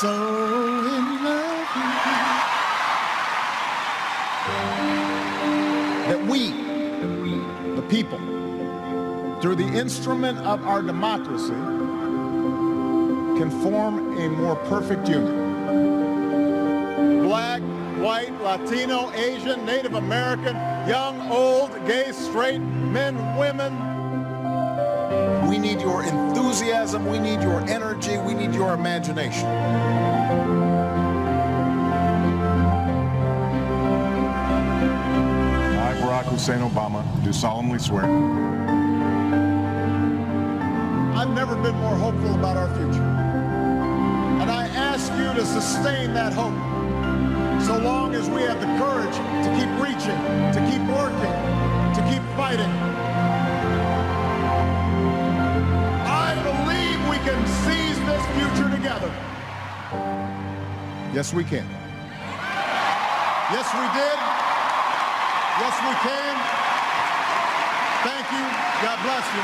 so in love with you that we, the people, through the instrument of our democracy, can form a more perfect union. Black, white, Latino, Asian, Native American, young, old, gay, straight, men, women. We need your enthusiasm, we need your energy, we need your imagination. I, Barack Hussein Obama, do solemnly swear. I've never been more hopeful about our future. And I ask you to sustain that hope so long as we have the courage to keep reaching, to keep working, to keep fighting. I believe we can seize this future together. Yes, we can. Yes, we did. Yes, we can. Thank you. God bless you.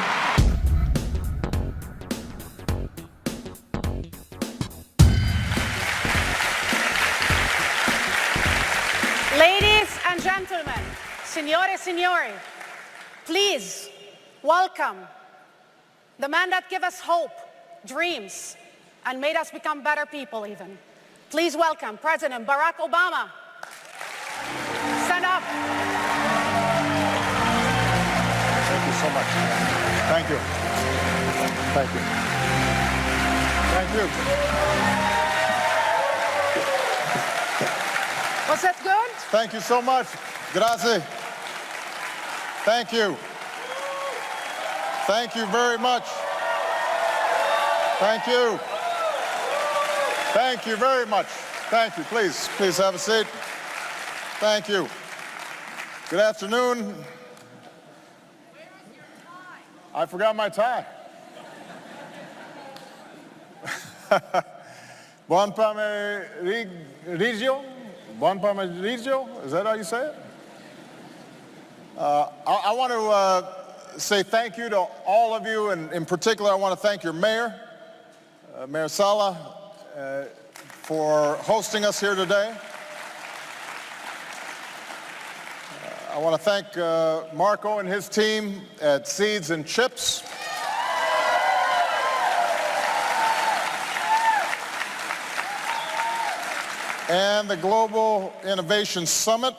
Ladies and gentlemen, signore e signori, please welcome the man that gave us hope, dreams, and made us become better people even. Please welcome President Barack Obama. Stand up. Thank you so much. Thank you. Thank you. Thank you. Was that good? Thank you so much. Grazie. Thank you. Thank you very much. Thank you. Thank you very much. Thank you. Please have a seat. Thank you. Good afternoon. I forgot my tie. Buon pomeriggio. Buon pomeriggio. Is that how you say it? I want to say thank you to all of you, and in particular, I want to thank your mayor, Mayor Sala, for hosting us here today. I want to thank Marco and his team at Seeds and Chips. And the Global Innovation Summit.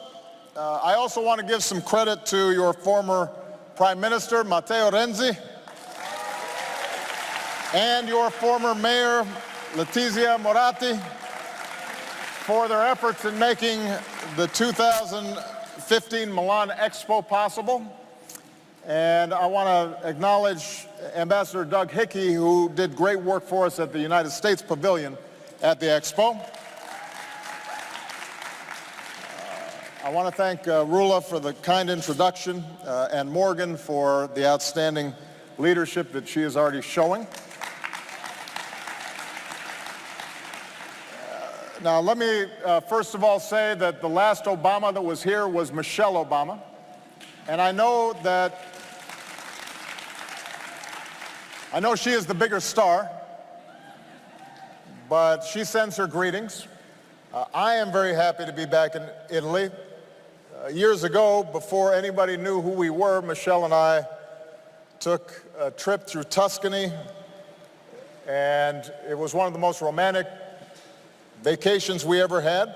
I also want to give some credit to your former Prime Minister, Matteo Renzi, and your former Mayor, Letizia Moratti, for their efforts in making the 2015 Milan Expo possible. And I want to acknowledge Ambassador Doug Hickey, who did great work for us at the United States Pavilion at the Expo. I want to thank Rula for the kind introduction and Morgan for the outstanding leadership that she is already showing. Now, let me first of all say that the last Obama that was here was Michelle Obama. And I know she is the bigger star, but she sends her greetings. I am very happy to be back in Italy. Years ago, before anybody knew who we were, Michelle and I took a trip through Tuscany, and it was one of the most romantic vacations we ever had.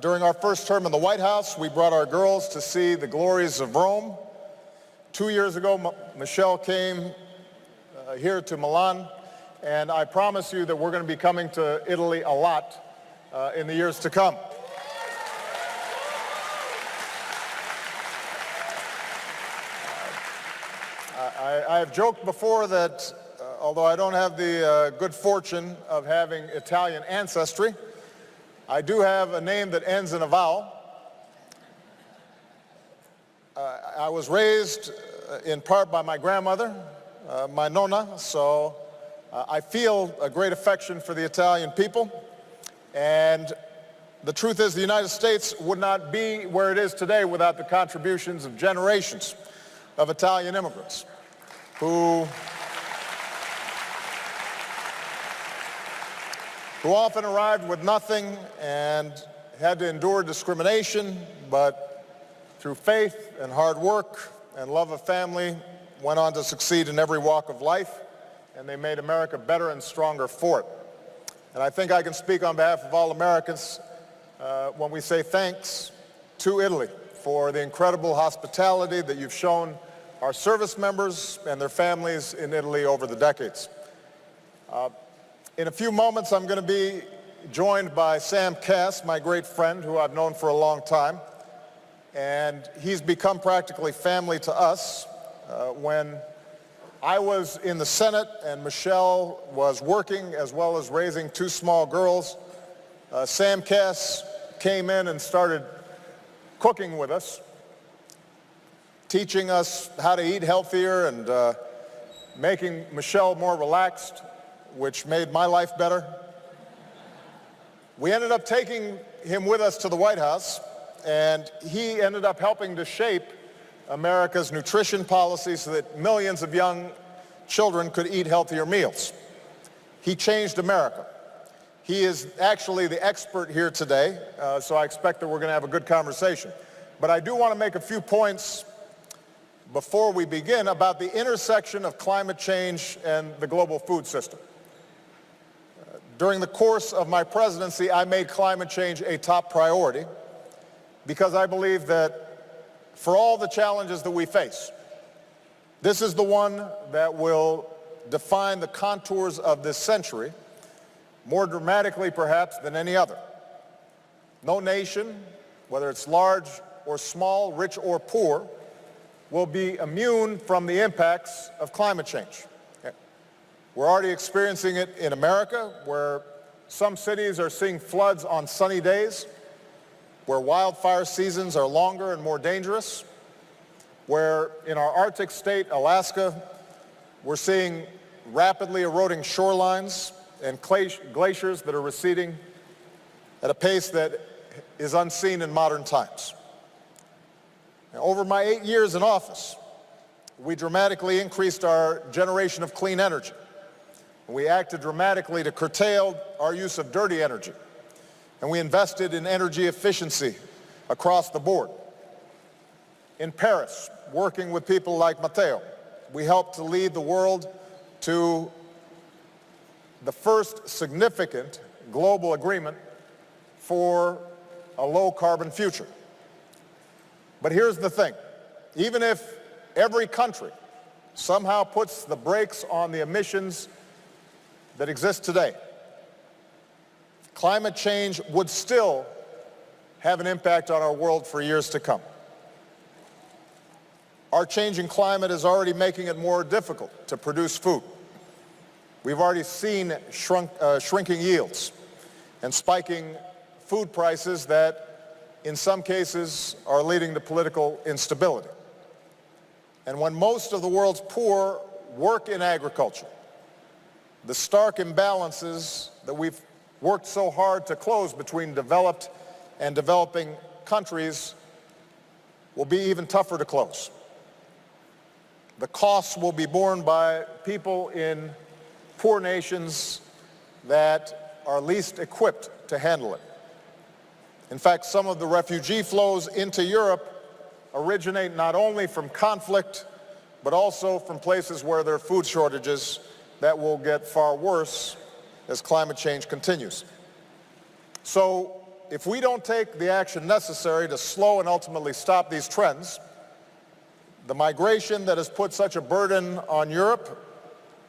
During our first term in the White House, we brought our girls to see the glories of Rome. 2 years ago, Michelle came here to Milan, and I promise you that we're going to be coming to Italy a lot in the years to come. I have joked before that although I don't have the good fortune of having Italian ancestry, I do have a name that ends in a vowel. I was raised in part by my grandmother, my nonna, so I feel a great affection for the Italian people. And the truth is the United States would not be where it is today without the contributions of generations of Italian immigrants who often arrived with nothing and had to endure discrimination, but through faith and hard work and love of family, went on to succeed in every walk of life, and they made America better and stronger for it. And I think I can speak on behalf of all Americans when we say thanks to Italy for the incredible hospitality that you've shown our service members and their families in Italy over the decades. In a few moments, I'm going to be joined by Sam Cass, my great friend, who I've known for a long time. And he's become practically family to us. When I was in the Senate and Michelle was working as well as raising two small girls, Sam Cass came in and started cooking with us, teaching us how to eat healthier and making Michelle more relaxed, which made my life better. We ended up taking him with us to the White House, and he ended up helping to shape America's nutrition policy so that millions of young children could eat healthier meals. He changed America. He is actually the expert here today, so I expect that we're going to have a good conversation. But I do want to make a few points before we begin about the intersection of climate change and the global food system. During the course of my presidency, I made climate change a top priority because I believe that for all the challenges that we face, this is the one that will define the contours of this century more dramatically perhaps than any other. No nation, whether it's large or small, rich or poor, will be immune from the impacts of climate change. We're already experiencing it in America, where some cities are seeing floods on sunny days, where wildfire seasons are longer and more dangerous, where in our Arctic state, Alaska, we're seeing rapidly eroding shorelines and glaciers that are receding at a pace that is unseen in modern times. Now, over my 8 years in office, we dramatically increased our generation of clean energy. We acted dramatically to curtail our use of dirty energy. And we invested in energy efficiency across the board. In Paris, working with people like Matteo, we helped to lead the world to the first significant global agreement for a low-carbon future. But here's the thing. Even if every country somehow puts the brakes on the emissions that exist today, climate change would still have an impact on our world for years to come. Our changing climate is already making it more difficult to produce food. We've already seen shrinking yields and spiking food prices that in some cases are leading to political instability. And when most of the world's poor work in agriculture, the stark imbalances that we've worked so hard to close between developed and developing countries will be even tougher to close. The costs will be borne by people in poor nations that are least equipped to handle it. In fact, some of the refugee flows into Europe originate not only from conflict, but also from places where there are food shortages that will get far worse as climate change continues. So if we don't take the action necessary to slow and ultimately stop these trends, the migration that has put such a burden on Europe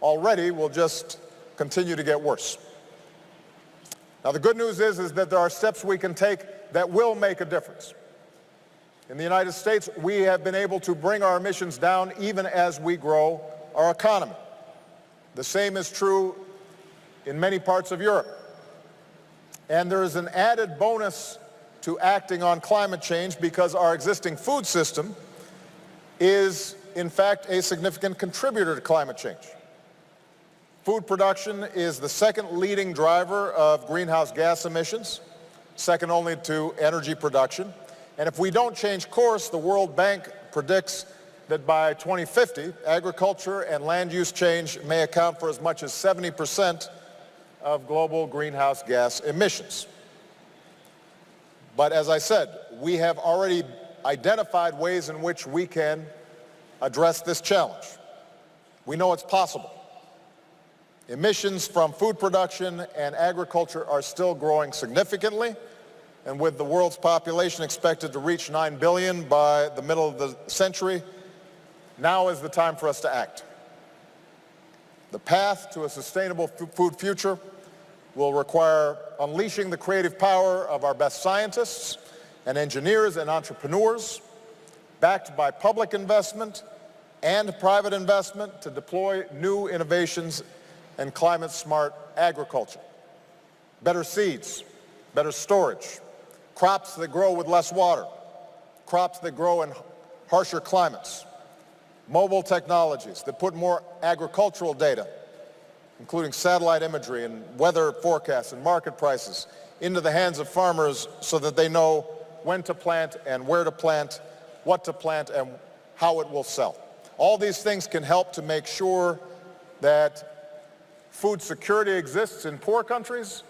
already will just continue to get worse. Now, the good news is that there are steps we can take that will make a difference. In the United States, we have been able to bring our emissions down even as we grow our economy. The same is true in many parts of Europe. And there is an added bonus to acting on climate change because our existing food system is, in fact, a significant contributor to climate change. Food production is the second leading driver of greenhouse gas emissions, second only to energy production. And if we don't change course, the World Bank predicts that by 2050, agriculture and land use change may account for as much as 70% of global greenhouse gas emissions. But as I said, we have already identified ways in which we can address this challenge. We know it's possible. Emissions from food production and agriculture are still growing significantly, and with the world's population expected to reach 9 billion by the middle of the century, now is the time for us to act. The path to a sustainable food future will require unleashing the creative power of our best scientists and engineers and entrepreneurs, backed by public investment and private investment to deploy new innovations and climate-smart agriculture. Better seeds, better storage, crops that grow with less water, crops that grow in harsher climates, mobile technologies that put more agricultural data, including satellite imagery and weather forecasts and market prices, into the hands of farmers so that they know when to plant and where to plant, what to plant, and how it will sell. All these things can help to make sure that food security exists in poor countries,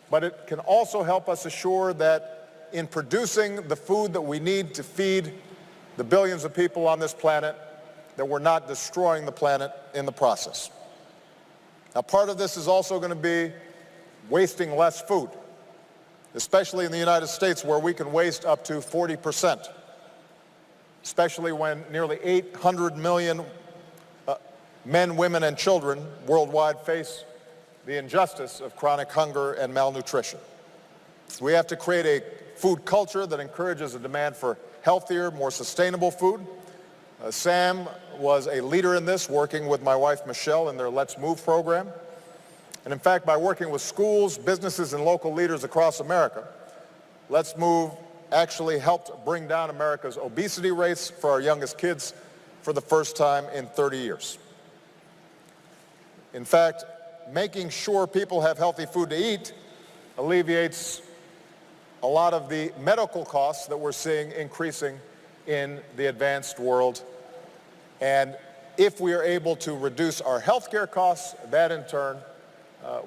but it can also help us assure that in producing the food that we need to feed the billions of people on this planet, that we're not destroying the planet in the process. Now, part of this is also going to be wasting less food, especially in the United States, where we can waste up to 40%, especially when nearly 800 million men, women, and children worldwide face the injustice of chronic hunger and malnutrition. We have to create a food culture that encourages a demand for healthier, more sustainable food. Sam was a leader in this, working with my wife Michelle in their Let's Move program. And in fact, by working with schools, businesses, and local leaders across America, Let's Move actually helped bring down America's obesity rates for our youngest kids for the first time in 30 years. In fact, making sure people have healthy food to eat alleviates a lot of the medical costs that we're seeing increasing in the advanced world. And if we are able to reduce our healthcare costs, that in turn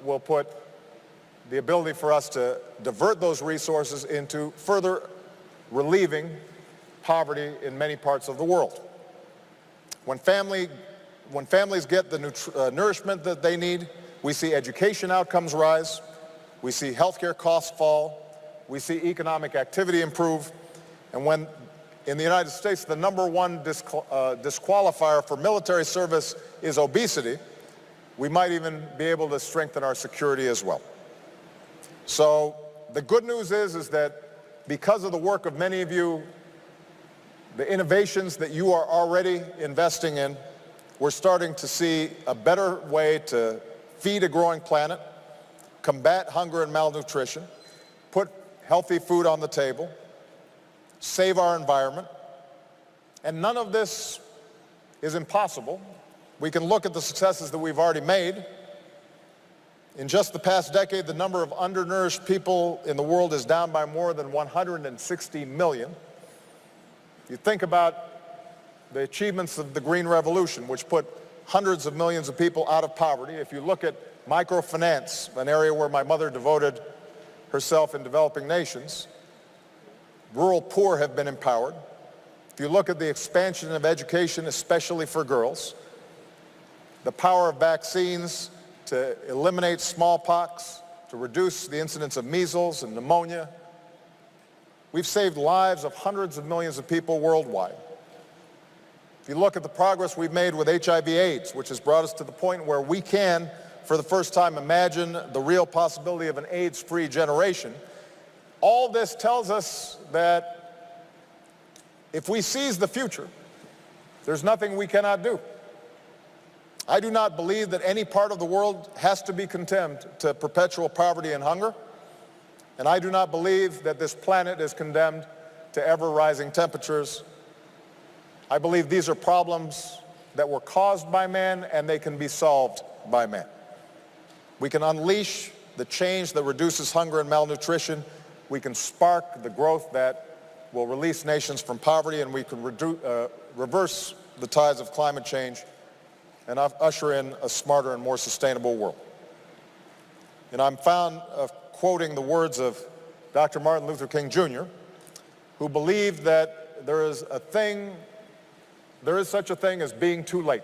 will put the ability for us to divert those resources into further relieving poverty in many parts of the world. When families get the nourishment that they need, we see education outcomes rise, we see healthcare costs fall, we see economic activity improve, and when in the United States the number one disqualifier for military service is obesity, we might even be able to strengthen our security as well. So the good news is that because of the work of many of you, the innovations that you are already investing in, we're starting to see a better way to feed a growing planet, combat hunger and malnutrition, put healthy food on the table, save our environment. And none of this is impossible. We can look at the successes that we've already made. In just the past decade, the number of undernourished people in the world is down by more than 160 million. You think about the achievements of the Green Revolution, which put hundreds of millions of people out of poverty. If you look at microfinance, an area where my mother devoted herself in developing nations, rural poor have been empowered. If you look at the expansion of education, especially for girls, the power of vaccines to eliminate smallpox, to reduce the incidence of measles and pneumonia, we've saved lives of hundreds of millions of people worldwide. If you look at the progress we've made with HIV/AIDS, which has brought us to the point where we can, for the first time, imagine the real possibility of an AIDS-free generation, all this tells us that if we seize the future, there's nothing we cannot do. I do not believe that any part of the world has to be condemned to perpetual poverty and hunger, and I do not believe that this planet is condemned to ever-rising temperatures. I believe these are problems that were caused by man, and they can be solved by man. We can unleash the change that reduces hunger and malnutrition. We can spark the growth that will release nations from poverty, and we can reverse the tides of climate change and usher in a smarter and more sustainable world. And I'm found quoting the words of Dr. Martin Luther King Jr., who believed that there is such a thing as being too late.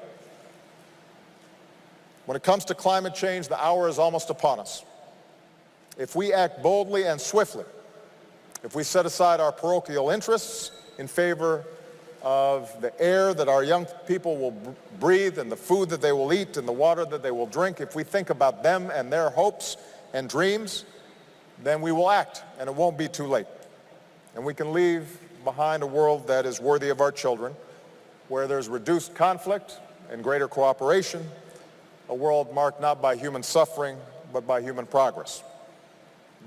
When it comes to climate change, the hour is almost upon us. If we act boldly and swiftly, if we set aside our parochial interests in favor of the air that our young people will breathe and the food that they will eat and the water that they will drink, if we think about them and their hopes and dreams, then we will act, and it won't be too late. And we can leave behind a world that is worthy of our children, where there's reduced conflict and greater cooperation, a world marked not by human suffering, but by human progress.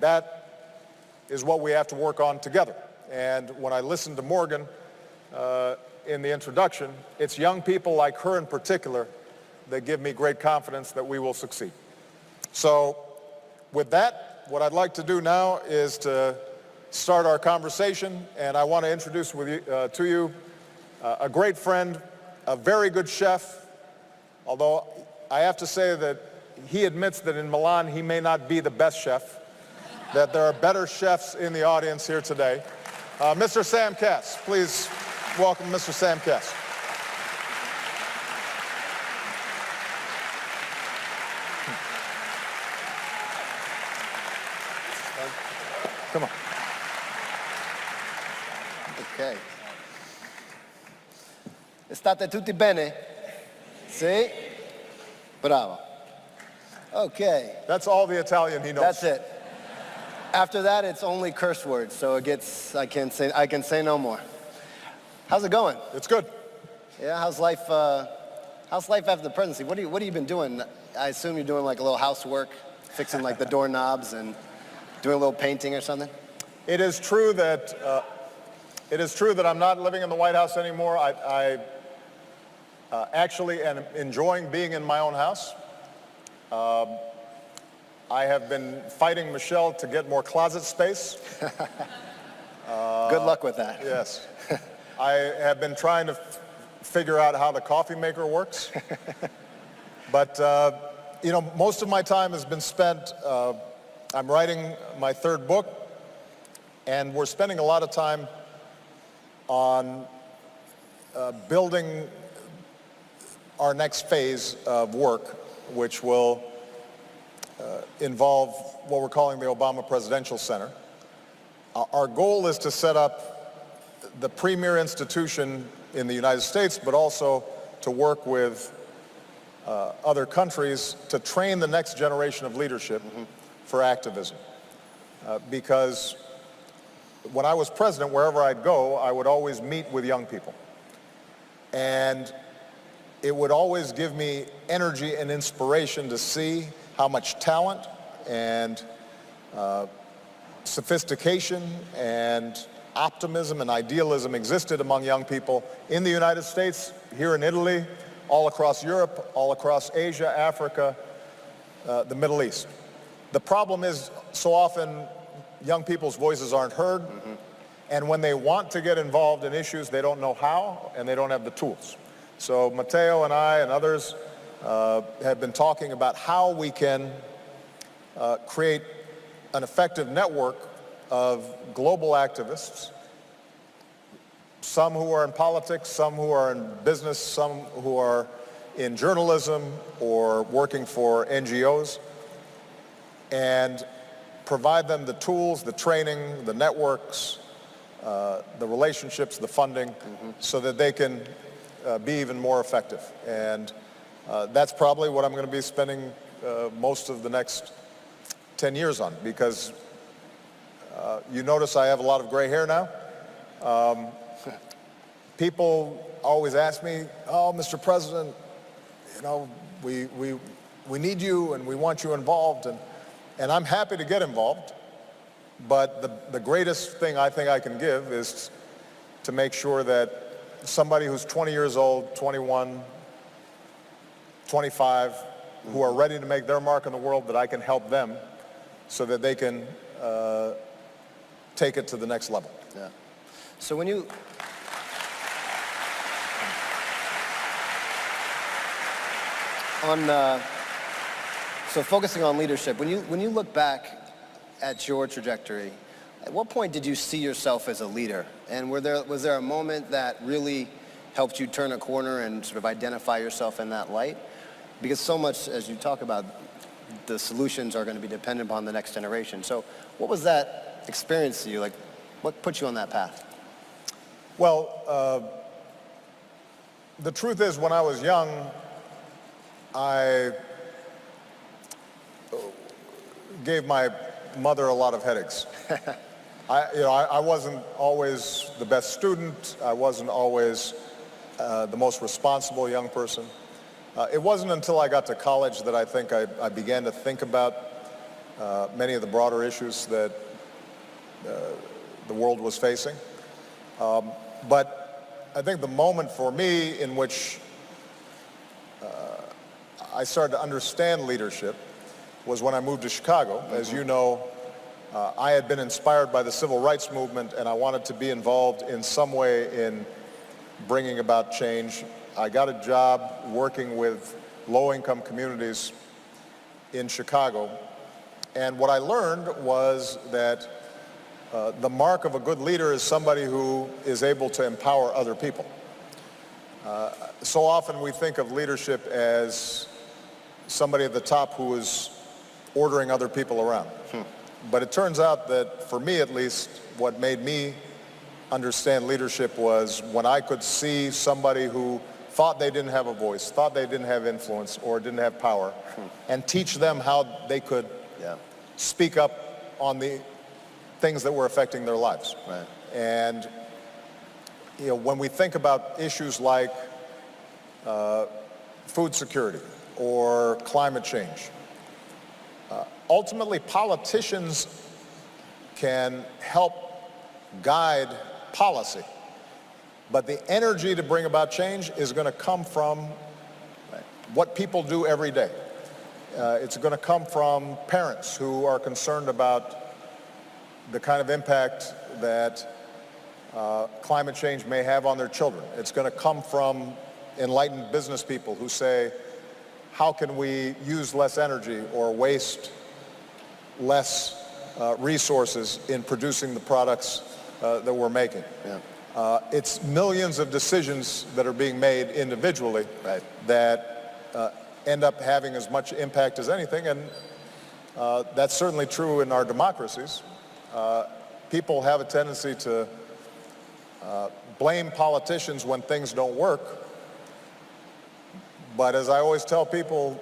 That is what we have to work on together. And when I listen to Morgan in the introduction, it's young people like her in particular that give me great confidence that we will succeed. So with that, what I'd like to do now is to start our conversation, and I want to introduce to you a great friend, a very good chef, although I have to say that he admits that in Milan he may not be the best chef, that there are better chefs in the audience here today. Mr. Sam Kass, please welcome Mr. Sam Kass. Come on. Ok. State tutti bene? Sì? Bravo. Okay. That's all the Italian he knows. That's it. After that, it's only curse words, so it gets, I can say no more. How's it going? It's good. Yeah, how's life after the presidency? What have you been doing? I assume you're doing like a little housework, fixing like the doorknobs and doing a little painting or something? It is true that I'm not living in the White House anymore. I actually am enjoying being in my own house. I have been fighting Michelle to get more closet space. Good luck with that. Yes. I have been trying to figure out how the coffee maker works. But, most of my time has been spent, I'm writing my third book, and we're spending a lot of time on building our next phase of work, which will involve what we're calling the Obama Presidential Center. Our goal is to set up the premier institution in the United States, but also to work with other countries to train the next generation of leadership for activism. Because when I was president, wherever I'd go, I would always meet with young people. And it would always give me energy and inspiration to see how much talent and sophistication and optimism and idealism existed among young people in the United States, here in Italy, all across Europe, all across Asia, Africa, the Middle East. The problem is, so often young people's voices aren't heard, and when they want to get involved in issues, they don't know how, and they don't have the tools. So Matteo and I and others have been talking about how we can create an effective network of global activists, some who are in politics, some who are in business, some who are in journalism or working for NGOs, and provide them the tools, the training, the networks, the relationships, the funding, so that they can be even more effective. And that's probably what I'm going to be spending most of the next 10 years on, because you notice I have a lot of gray hair now. People always ask me, oh, Mr. President, we need you and we want you involved, and I'm happy to get involved, but the greatest thing I think I can give is to make sure that somebody who's 20 years old, 21, 25, who are ready to make their mark in the world, that I can help them so that they can take it to the next level. Yeah. So when you So focusing on leadership, when you look back at your trajectory, at what point did you see yourself as a leader? And was there a moment that really helped you turn a corner and sort of identify yourself in that light? Because so much, as you talk about, the solutions are going to be dependent upon the next generation. So what was that experience to you? Like, what put you on that path? Well, the truth is, when I was young, I gave my mother a lot of headaches. I wasn't always the best student. I wasn't always the most responsible young person. It wasn't until I got to college that I think I began to think about many of the broader issues that the world was facing. But I think the moment for me in which I started to understand leadership was when I moved to Chicago. As you know, I had been inspired by the civil rights movement, and I wanted to be involved in some way in bringing about change. I got a job working with low-income communities in Chicago, and what I learned was that the mark of a good leader is somebody who is able to empower other people. So often we think of leadership as somebody at the top who is ordering other people around. But it turns out that, for me at least, what made me understand leadership was when I could see somebody who thought they didn't have a voice, thought they didn't have influence or didn't have power, and teach them how they could speak up on the things that were affecting their lives. Right. And when we think about issues like food security or climate change, ultimately politicians can help guide policy, but the energy to bring about change is going to come from what people do every day. It's going to come from parents who are concerned about the kind of impact that climate change may have on their children. It's going to come from enlightened business people who say, how can we use less energy or waste less resources in producing the products that we're making? It's millions of decisions that are being made individually that end up having as much impact as anything, and that's certainly true in our democracies. People have a tendency to blame politicians when things don't work, but as I always tell people,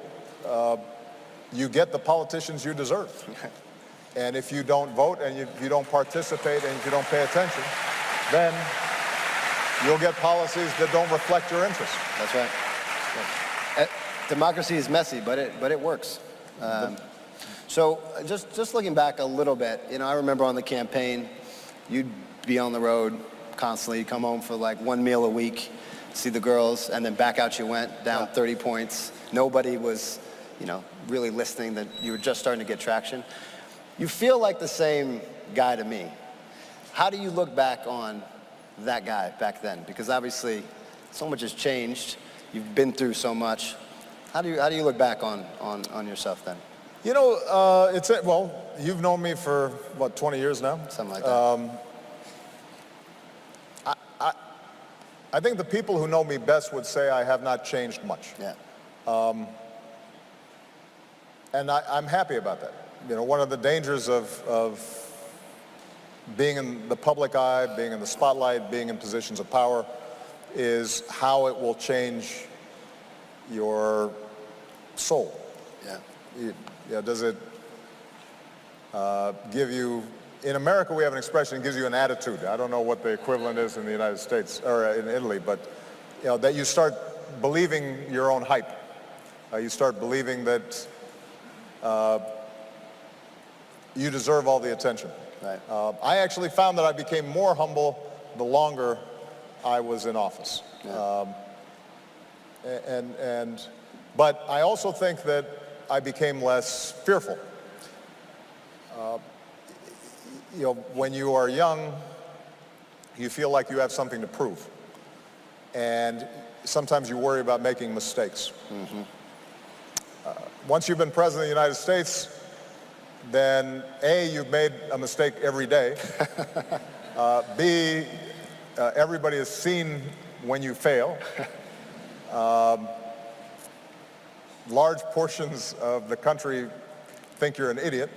you get the politicians you deserve. And if you don't vote and if you don't participate and if you don't pay attention, then you'll get policies that don't reflect your interests. That's right. Democracy is messy, but it works. So just looking back a little bit, I remember on the campaign, you'd be on the road constantly. You'd come home for like one meal a week, see the girls, and then back out you went, down 30 points. Nobody was, really listening, that you were just starting to get traction. You feel like the same guy to me. How do you look back on that guy back then? Because obviously so much has changed. You've been through so much. How do you look back on yourself then? Well, you've known me for, 20 years now? Something like that. I think the people who know me best would say I have not changed much. Yeah. And I'm happy about that. One of the dangers of being in the public eye, being in the spotlight, being in positions of power is how it will change your soul. Does it give you, in America we have an expression, it gives you an attitude. I don't know what the equivalent is in the United States or in Italy, but that you start believing your own hype. You start believing that you deserve all the attention. Right. I actually found that I became more humble the longer I was in office. Yeah. But I also think that I became less fearful. When you are young, you feel like you have something to prove. And sometimes you worry about making mistakes. once you've been president of the United States, then A, you've made a mistake every day. B, everybody has seen when you fail. Large portions of the country think you're an idiot.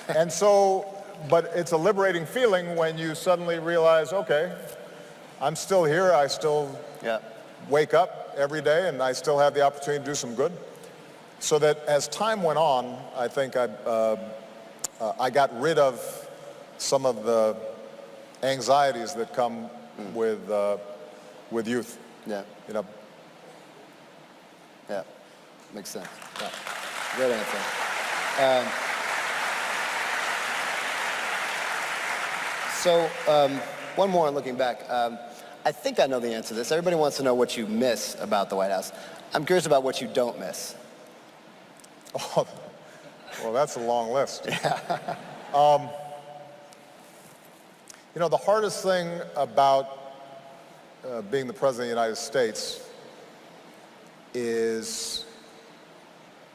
And so, but it's a liberating feeling when you suddenly realize, okay, I'm still here, I still wake up every day, and I still have the opportunity to do some good. So that as time went on, I think I got rid of some of the anxieties that come with youth. Yeah. You know. Yeah. Makes sense. Yeah. Great answer. One more on looking back. I think I know the answer to this. Everybody wants to know what you miss about the White House. I'm curious about what you don't miss. Oh, well, that's a long list. Yeah. You know, the hardest thing about being the President of the United States is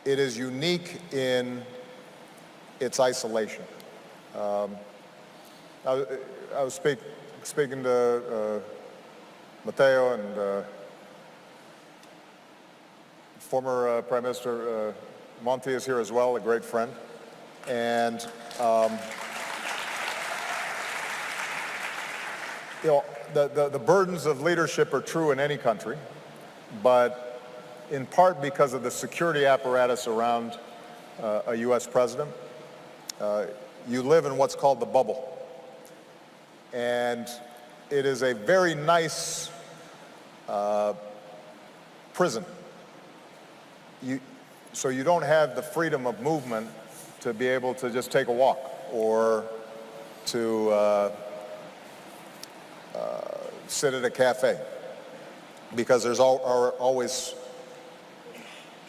it is unique in its isolation. I was speaking to Matteo and former Prime Minister Monti is here as well, a great friend. And you know, the burdens of leadership are true in any country, but in part because of the security apparatus around a U.S. president, you live in what's called the bubble. And it is a very nice prison. So you don't have the freedom of movement to be able to just take a walk or to sit at a cafe, because there's always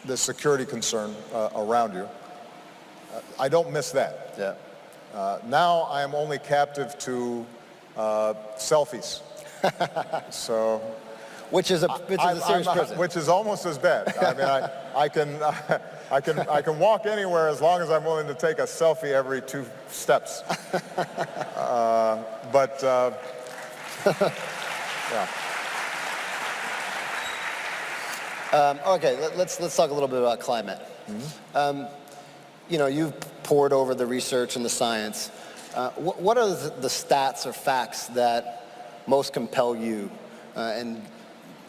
the security concern around you. I don't miss that. Yeah. Now I am only captive to selfies. So, which is a serious prison. which is almost as bad. I mean, I can walk anywhere as long as I'm willing to take a selfie every 2 steps. Yeah. Okay, let's talk a little bit about climate. Mm-hmm. You know, you've poured over the research and the science. What are the stats or facts that most compel you and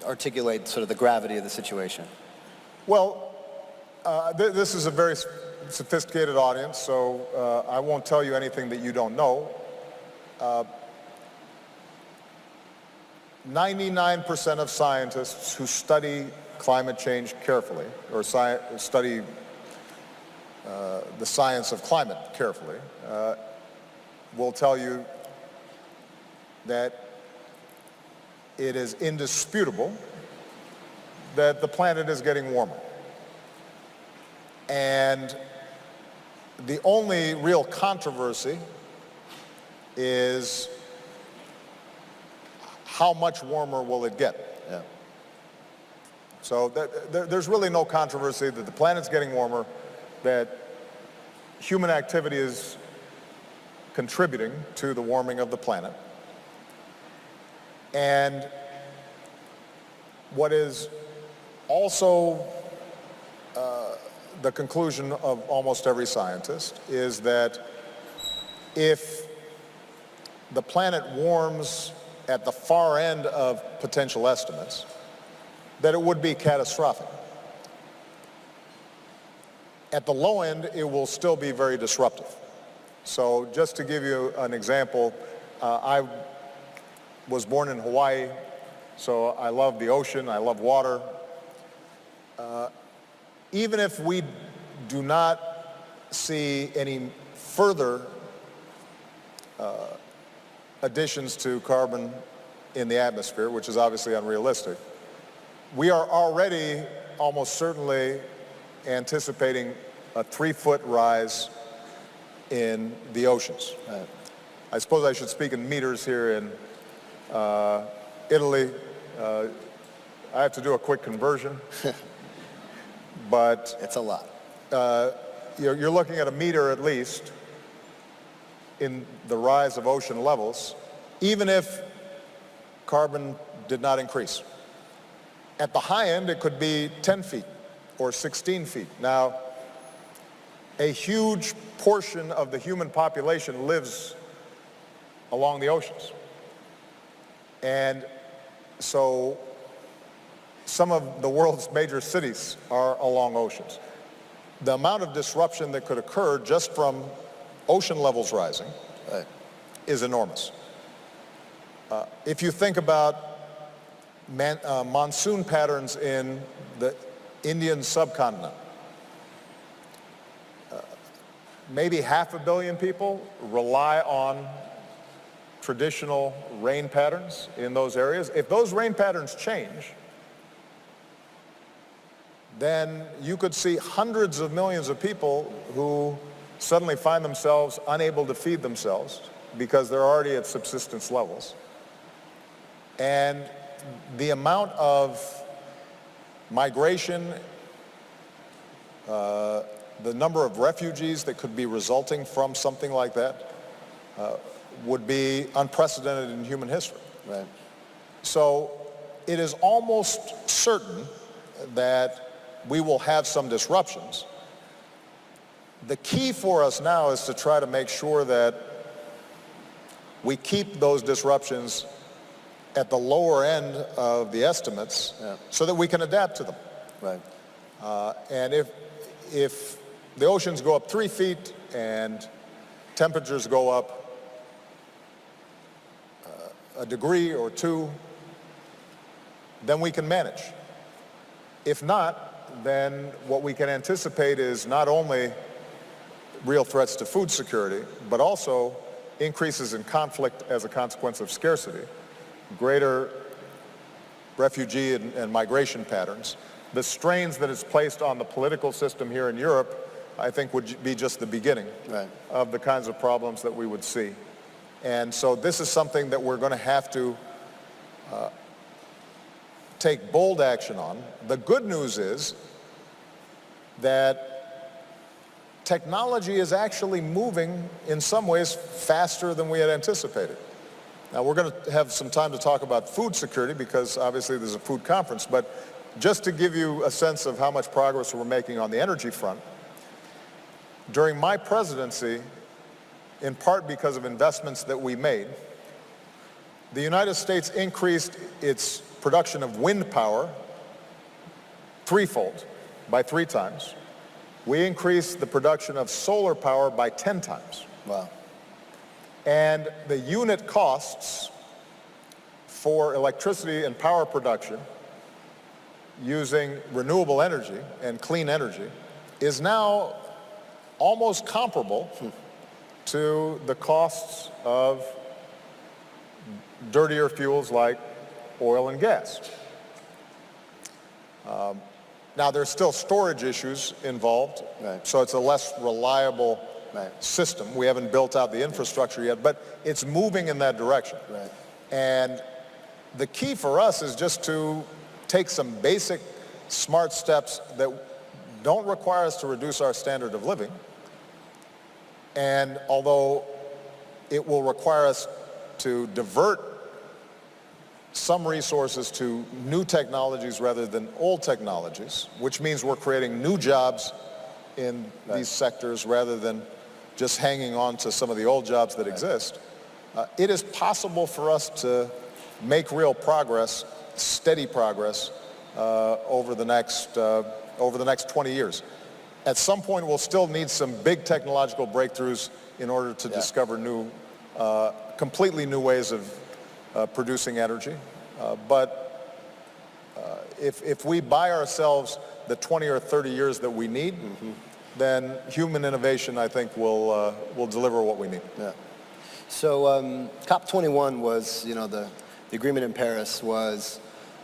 articulate sort of the gravity of the situation? Well, this is a very sophisticated audience, so I won't tell you anything that you don't know. 99% of scientists who study climate change carefully, or study the science of climate carefully, will tell you that it is indisputable that the planet is getting warmer. And the only real controversy is how much warmer will it get? Yeah. So there's really no controversy that the planet's getting warmer, that human activity is contributing to the warming of the planet. And what is also the conclusion of almost every scientist is that if the planet warms at the far end of potential estimates, that it would be catastrophic. At the low end, it will still be very disruptive. So just to give you an example, I was born in Hawaii, so I love the ocean, I love water. Even if we do not see any further additions to carbon in the atmosphere, which is obviously unrealistic, we are already almost certainly anticipating a 3-foot rise in the oceans. I suppose I should speak in meters here in Italy. I have to do a quick conversion. but It's a lot. you're looking at a meter at least in the rise of ocean levels, even if carbon did not increase. At the high end, it could be 10 feet or 16 feet. Now, a huge portion of the human population lives along the oceans. And so some of the world's major cities are along oceans. The amount of disruption that could occur just from ocean levels rising is enormous. If you think about monsoon patterns in the Indian subcontinent, maybe 500 million people rely on traditional rain patterns in those areas. If those rain patterns change, then you could see hundreds of millions of people who suddenly find themselves unable to feed themselves because they're already at subsistence levels. And the amount of migration, the number of refugees that could be resulting from something like that would be unprecedented in human history. Right. So it is almost certain that we will have some disruptions. The key for us now is to try to make sure that we keep those disruptions at the lower end of the estimates so that we can adapt to them. Right. And if the oceans go up 3 feet and temperatures go up a degree or two, then we can manage. If not, then what we can anticipate is not only real threats to food security, but also increases in conflict as a consequence of scarcity, greater refugee and migration patterns. The strains that it's placed on the political system here in Europe, I think, would be just the beginning of the kinds of problems that we would see. And so this is something that we're going to have to take bold action on. The good news is that technology is actually moving in some ways faster than we had anticipated. Now, we're going to have some time to talk about food security because obviously there's a food conference, but just to give you a sense of how much progress we're making on the energy front, during my presidency, in part because of investments that we made, the United States increased its production of wind power threefold, by 3 times. We increased the production of solar power by 10 times. Wow. And the unit costs for electricity and power production using renewable energy and clean energy is now almost comparable to the costs of dirtier fuels like oil and gas. Now, there's still storage issues involved, so it's a less reliable system. We haven't built out the infrastructure yet, but it's moving in that direction. And the key for us is just to take some basic smart steps that don't require us to reduce our standard of living. And although it will require us to divert some resources to new technologies rather than old technologies, which means we're creating new jobs in these sectors rather than just hanging on to some of the old jobs that exist. It is possible for us to make real progress, steady progress, over the next 20 years. At some point, we'll still need some big technological breakthroughs in order to discover new, completely new ways of producing energy. But if we buy ourselves the 20 or 30 years that we need, then human innovation, I think, will deliver what we need. Yeah. So COP21 was, the agreement in Paris was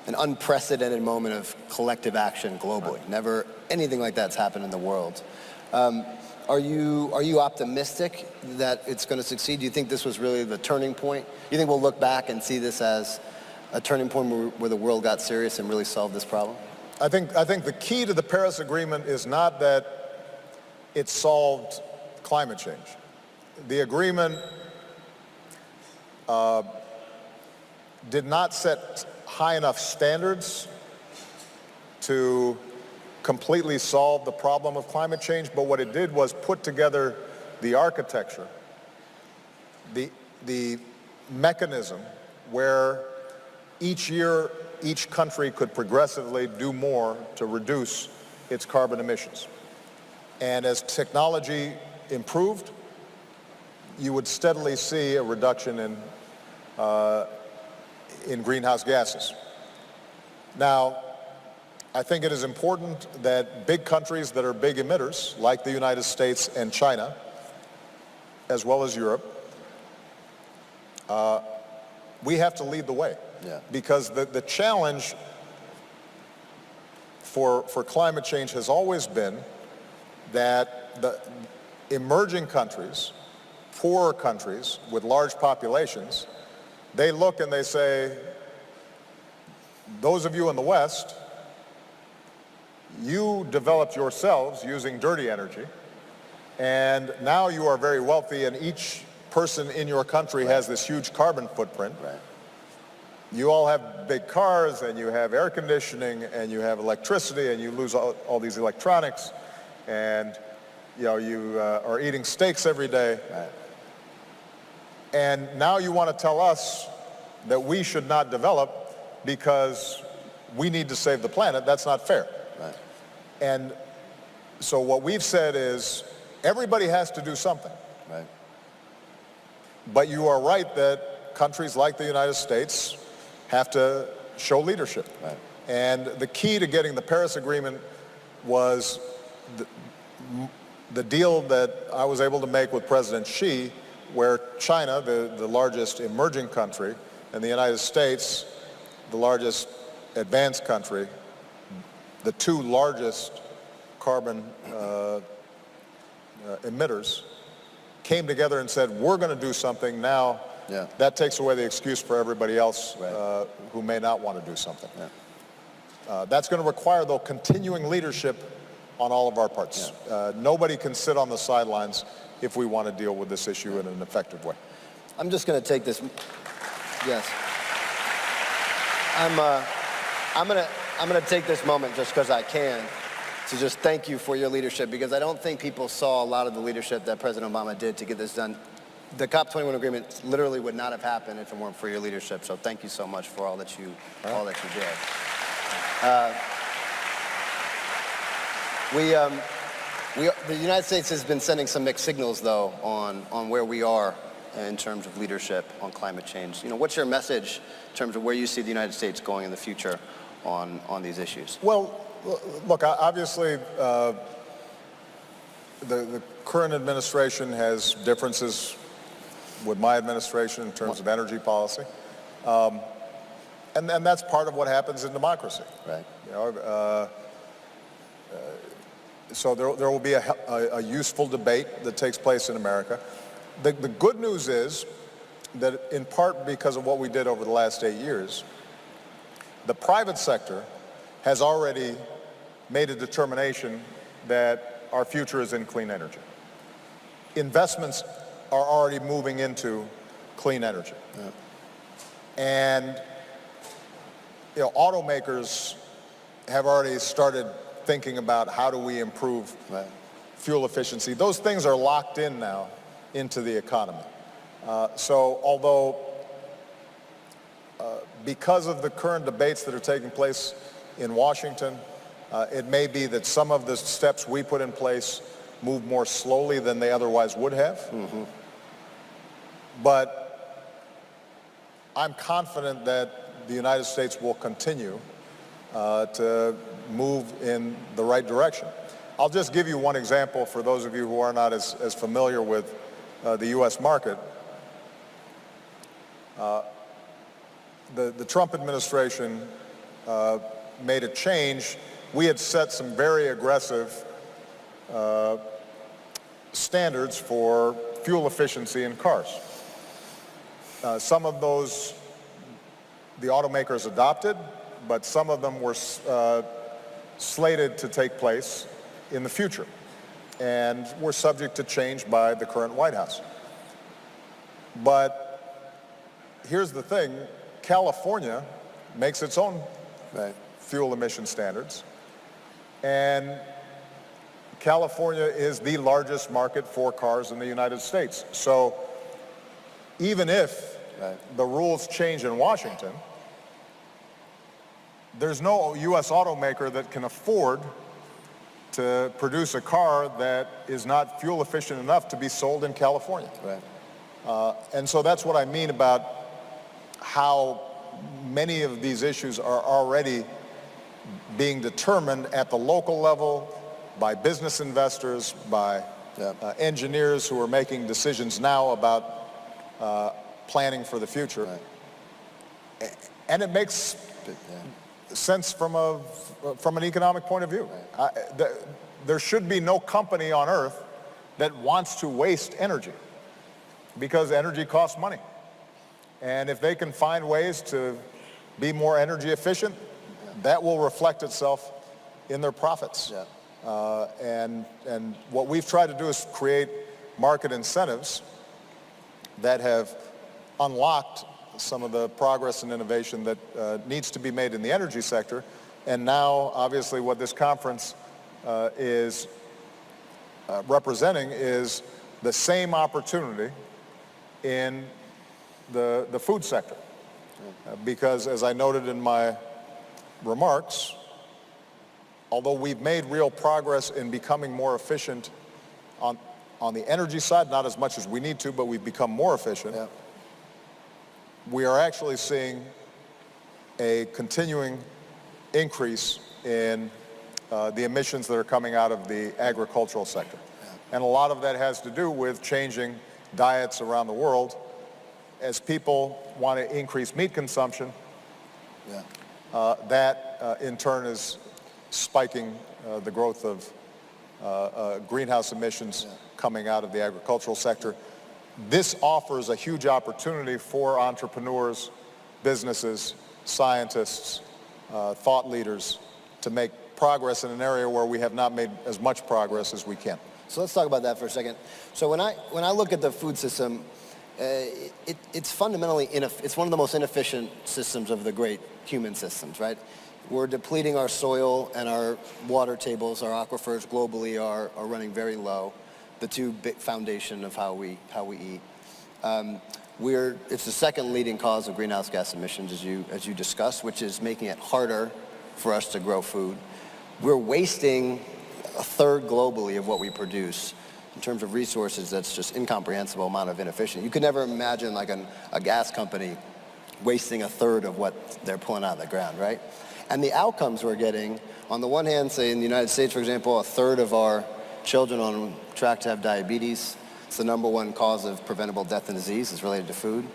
an unprecedented moment of collective action globally. Never anything like that's happened in the world. Are you optimistic that it's going to succeed? Do you think this was really the turning point? Do you think we'll look back and see this as a turning point where the world got serious and really solved this problem? I think the key to the Paris Agreement is not that it solved climate change. The agreement did not set high enough standards to completely solve the problem of climate change, but what it did was put together the architecture, the mechanism where each year each country could progressively do more to reduce its carbon emissions. And as technology improved, you would steadily see a reduction in greenhouse gases. Now, I think it is important that big countries that are big emitters, like the United States and China, as well as Europe, we have to lead the way. Yeah. Because the challenge for climate change has always been that the emerging countries, poorer countries with large populations, they look and they say, those of you in the West, you developed yourselves using dirty energy, and now you are very wealthy, and each person in your country has this huge carbon footprint. Right. You all have big cars, and you have air conditioning, and you have electricity, and you lose all these electronics, and you are eating steaks every day. Right. And now you want to tell us that we should not develop because we need to save the planet. That's not fair. Right. And so what we've said is everybody has to do something. Right. But you are right that countries like the United States have to show leadership. Right. And the key to getting the Paris Agreement was the deal that I was able to make with President Xi, where China, the largest emerging country, and the United States, the largest advanced country, the two largest carbon emitters, came together and said, we're going to do something now. Yeah. That takes away the excuse for everybody else Right. who may not want to do something. Yeah. That's going to require, though, continuing leadership on all of our parts. Yeah. Nobody can sit on the sidelines if we want to deal with this issue in an effective way. I'm just going to take this. Yes. I'm going to take this moment just because I can to just thank you for your leadership, because I don't think people saw a lot of the leadership that President Obama did to get this done. The COP21 agreement literally would not have happened if it weren't for your leadership. So thank you so much for all that you did. The United States has been sending some mixed signals, though, on where we are in terms of leadership on climate change. What's your message in terms of where you see the United States going in the future on these issues? Well, look, obviously, the current administration has differences with my administration in terms of energy policy. And that's part of what happens in democracy. Right. So there will be a useful debate that takes place in America. The good news is that in part because of what we did over the last 8 years, the private sector has already made a determination that our future is in clean energy. Investments are already moving into clean energy. Yeah. And automakers have already started thinking about how do we improve Right. fuel efficiency. Those things are locked in now into the economy. So although because of the current debates that are taking place in Washington, it may be that some of the steps we put in place move more slowly than they otherwise would have. Mm-hmm. But I'm confident that the United States will continue to move in the right direction. I'll just give you one example for those of you who are not as familiar with the U.S. market. The Trump administration made a change. We had set some very aggressive standards for fuel efficiency in cars. Some of those the automakers adopted, but some of them were slated to take place in the future, and we're subject to change by the current White House. But here's the thing, California makes its own fuel emission standards, and California is the largest market for cars in the United States. So even if the rules change in Washington, there's no U.S. automaker that can afford to produce a car that is not fuel efficient enough to be sold in California. And so that's what I mean about how many of these issues are already being determined at the local level by business investors, by engineers who are making decisions now about planning for the future. And it makes sense from an economic point of view. There should be no company on earth that wants to waste energy, because energy costs money. And if they can find ways to be more energy efficient, that will reflect itself in their profits. And what we've tried to do is create market incentives that have unlocked some of the progress and innovation that needs to be made in the energy sector. And now, obviously, what this conference is representing is the same opportunity in the food sector. Because, as I noted in my remarks, although we've made real progress in becoming more efficient on the energy side, not as much as we need to, but we've become more efficient, we are actually seeing a continuing increase in the emissions that are coming out of the agricultural sector. And a lot of that has to do with changing diets around the world. As people want to increase meat consumption, that in turn is spiking the growth of greenhouse emissions coming out of the agricultural sector. This offers a huge opportunity for entrepreneurs, businesses, scientists, thought leaders to make progress in an area where we have not made as much progress as we can. So let's talk about that for a second. So when I look at the food system, it's fundamentally it's one of the most inefficient systems of the great human systems, right? We're depleting our soil, and our water tables, our aquifers globally are running very low. The two big foundation of how we eat. It's the second leading cause of greenhouse gas emissions, as you discussed, which is making it harder for us to grow food. We're wasting a third globally of what we produce in terms of resources. That's just incomprehensible amount of inefficient. You could never imagine like a gas company wasting a third of what they're pulling out of the ground, right? And the outcomes we're getting, on the one hand, say in the United States, for example, a third of our children on track to have diabetes. It's the number one cause of preventable death and disease is related to food.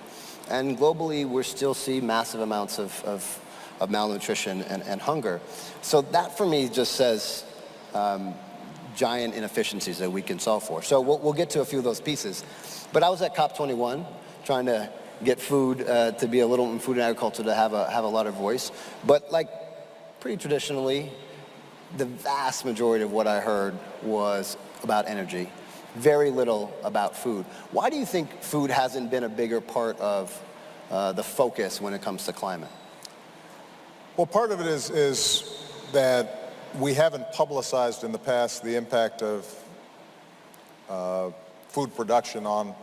And globally, we still see massive amounts of malnutrition and hunger. So that for me just says giant inefficiencies that we can solve for. So we'll get to a few of those pieces. But I was at COP21 trying to get food to be a little in food and agriculture to have a lot of voice. But like pretty traditionally, the vast majority of what I heard was about energy, very little about food. Why do you think food hasn't been a bigger part of the focus when it comes to climate? Well, part of it is that we haven't publicized in the past the impact of food production on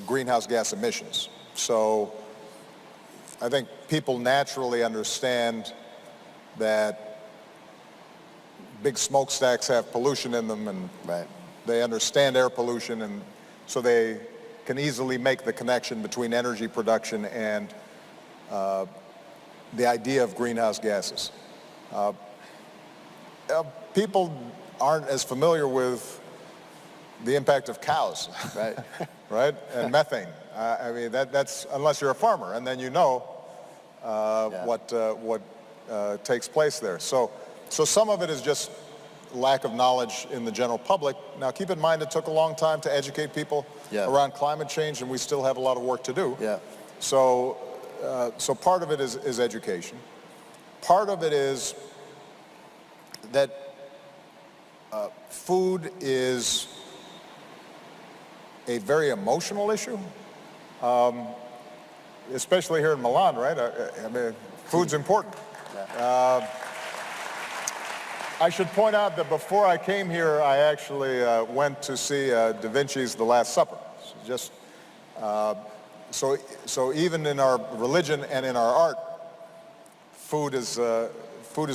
greenhouse gas emissions. So I think people naturally understand that big smokestacks have pollution in them, and they understand air pollution, and so they can easily make the connection between energy production and the idea of greenhouse gases. People aren't as familiar with the impact of cows, right? And methane. I mean, that's unless you're a farmer, and then you know what takes place there. So some of it is just lack of knowledge in the general public. Now, keep in mind, it took a long time to educate people around climate change, and we still have a lot of work to do. So part of it is education. Part of it is that food is a very emotional issue, especially here in Milan, right? I mean, food's important. I should point out that before I came here, I actually went to see Da Vinci's The Last Supper. So even in our religion and in our art, food is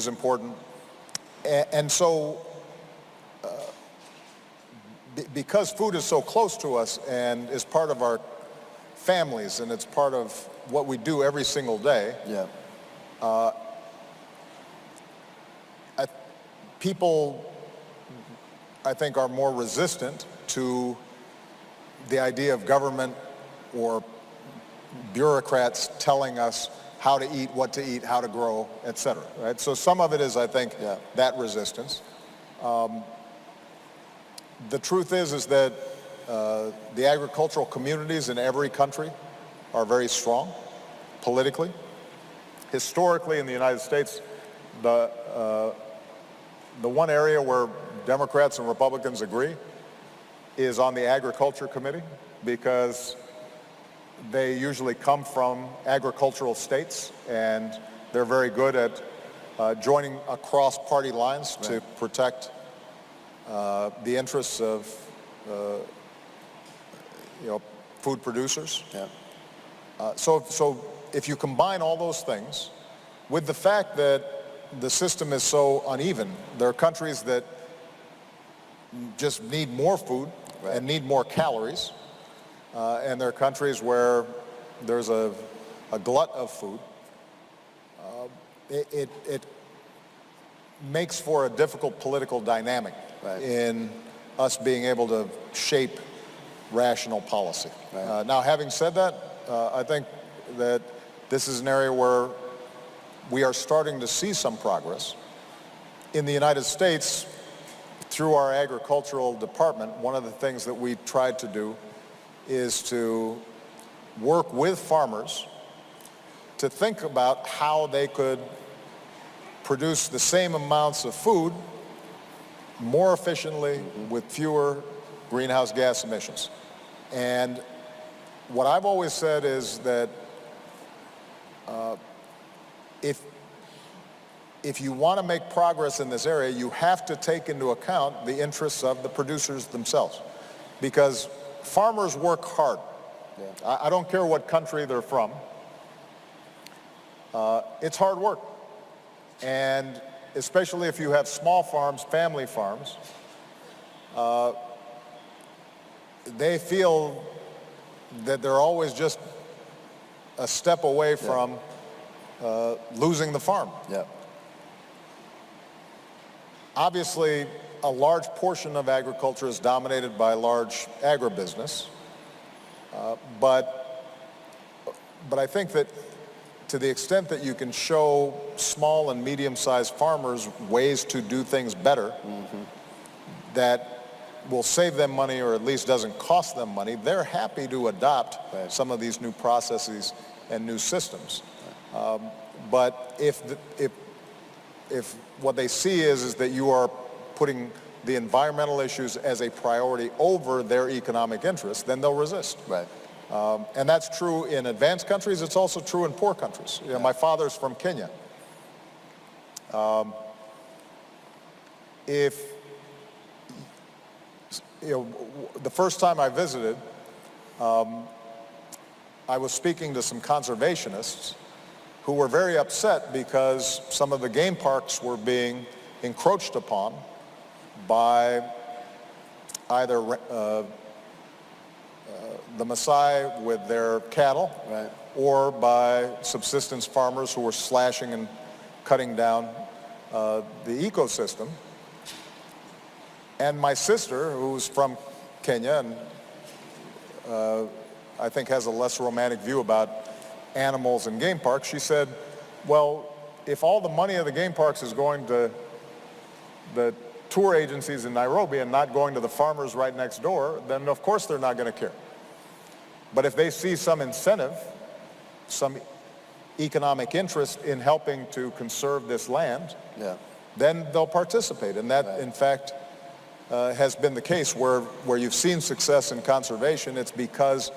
important. And so because food is so close to us and is part of our families and it's part of what we do every single day, people, I think, are more resistant to the idea of government or bureaucrats telling us how to eat, what to eat, how to grow, et cetera, right? So some of it is, I think, that resistance. The truth is that the agricultural communities in every country are very strong politically. Historically, in the United States, the one area where Democrats and Republicans agree is on the Agriculture Committee, because they usually come from agricultural states and they're very good at joining across party lines to protect the interests of food producers. So if you combine all those things with the fact that the system is so uneven, there are countries that just need more food and need more calories, and there are countries where there's a glut of food. It makes for a difficult political dynamic in us being able to shape rational policy. Now, having said that, I think that this is an area where we are starting to see some progress. In the United States, through our agricultural department, one of the things that we tried to do is to work with farmers to think about how they could produce the same amounts of food more efficiently with fewer greenhouse gas emissions. And what I've always said is that if you want to make progress in this area, you have to take into account the interests of the producers themselves, because farmers work hard. I don't care what country they're from. It's hard work. And especially if you have small farms, family farms, they feel that they're always just a step away from losing the farm. Obviously, a large portion of agriculture is dominated by large agribusiness, but I think that to the extent that you can show small and medium-sized farmers ways to do things better that will save them money, or at least doesn't cost them money, they're happy to adopt some of these new processes and new systems. But if what they see is that you are putting the environmental issues as a priority over their economic interests, then they'll resist. And that's true in advanced countries. It's also true in poor countries. You know, my father's from Kenya. The first time I visited, I was speaking to some conservationists who were very upset because some of the game parks were being encroached upon by either the Maasai with their cattle, or by subsistence farmers who were slashing and cutting down the ecosystem. And my sister, who's from Kenya and I think has a less romantic view about animals and game parks, she said, well, if all the money of the game parks is going to the tour agencies in Nairobi and not going to the farmers right next door, then of course they're not going to care. But if they see some incentive, some economic interest in helping to conserve this land, then they'll participate. And that, in fact, has been the case where you've seen success in conservation. It's because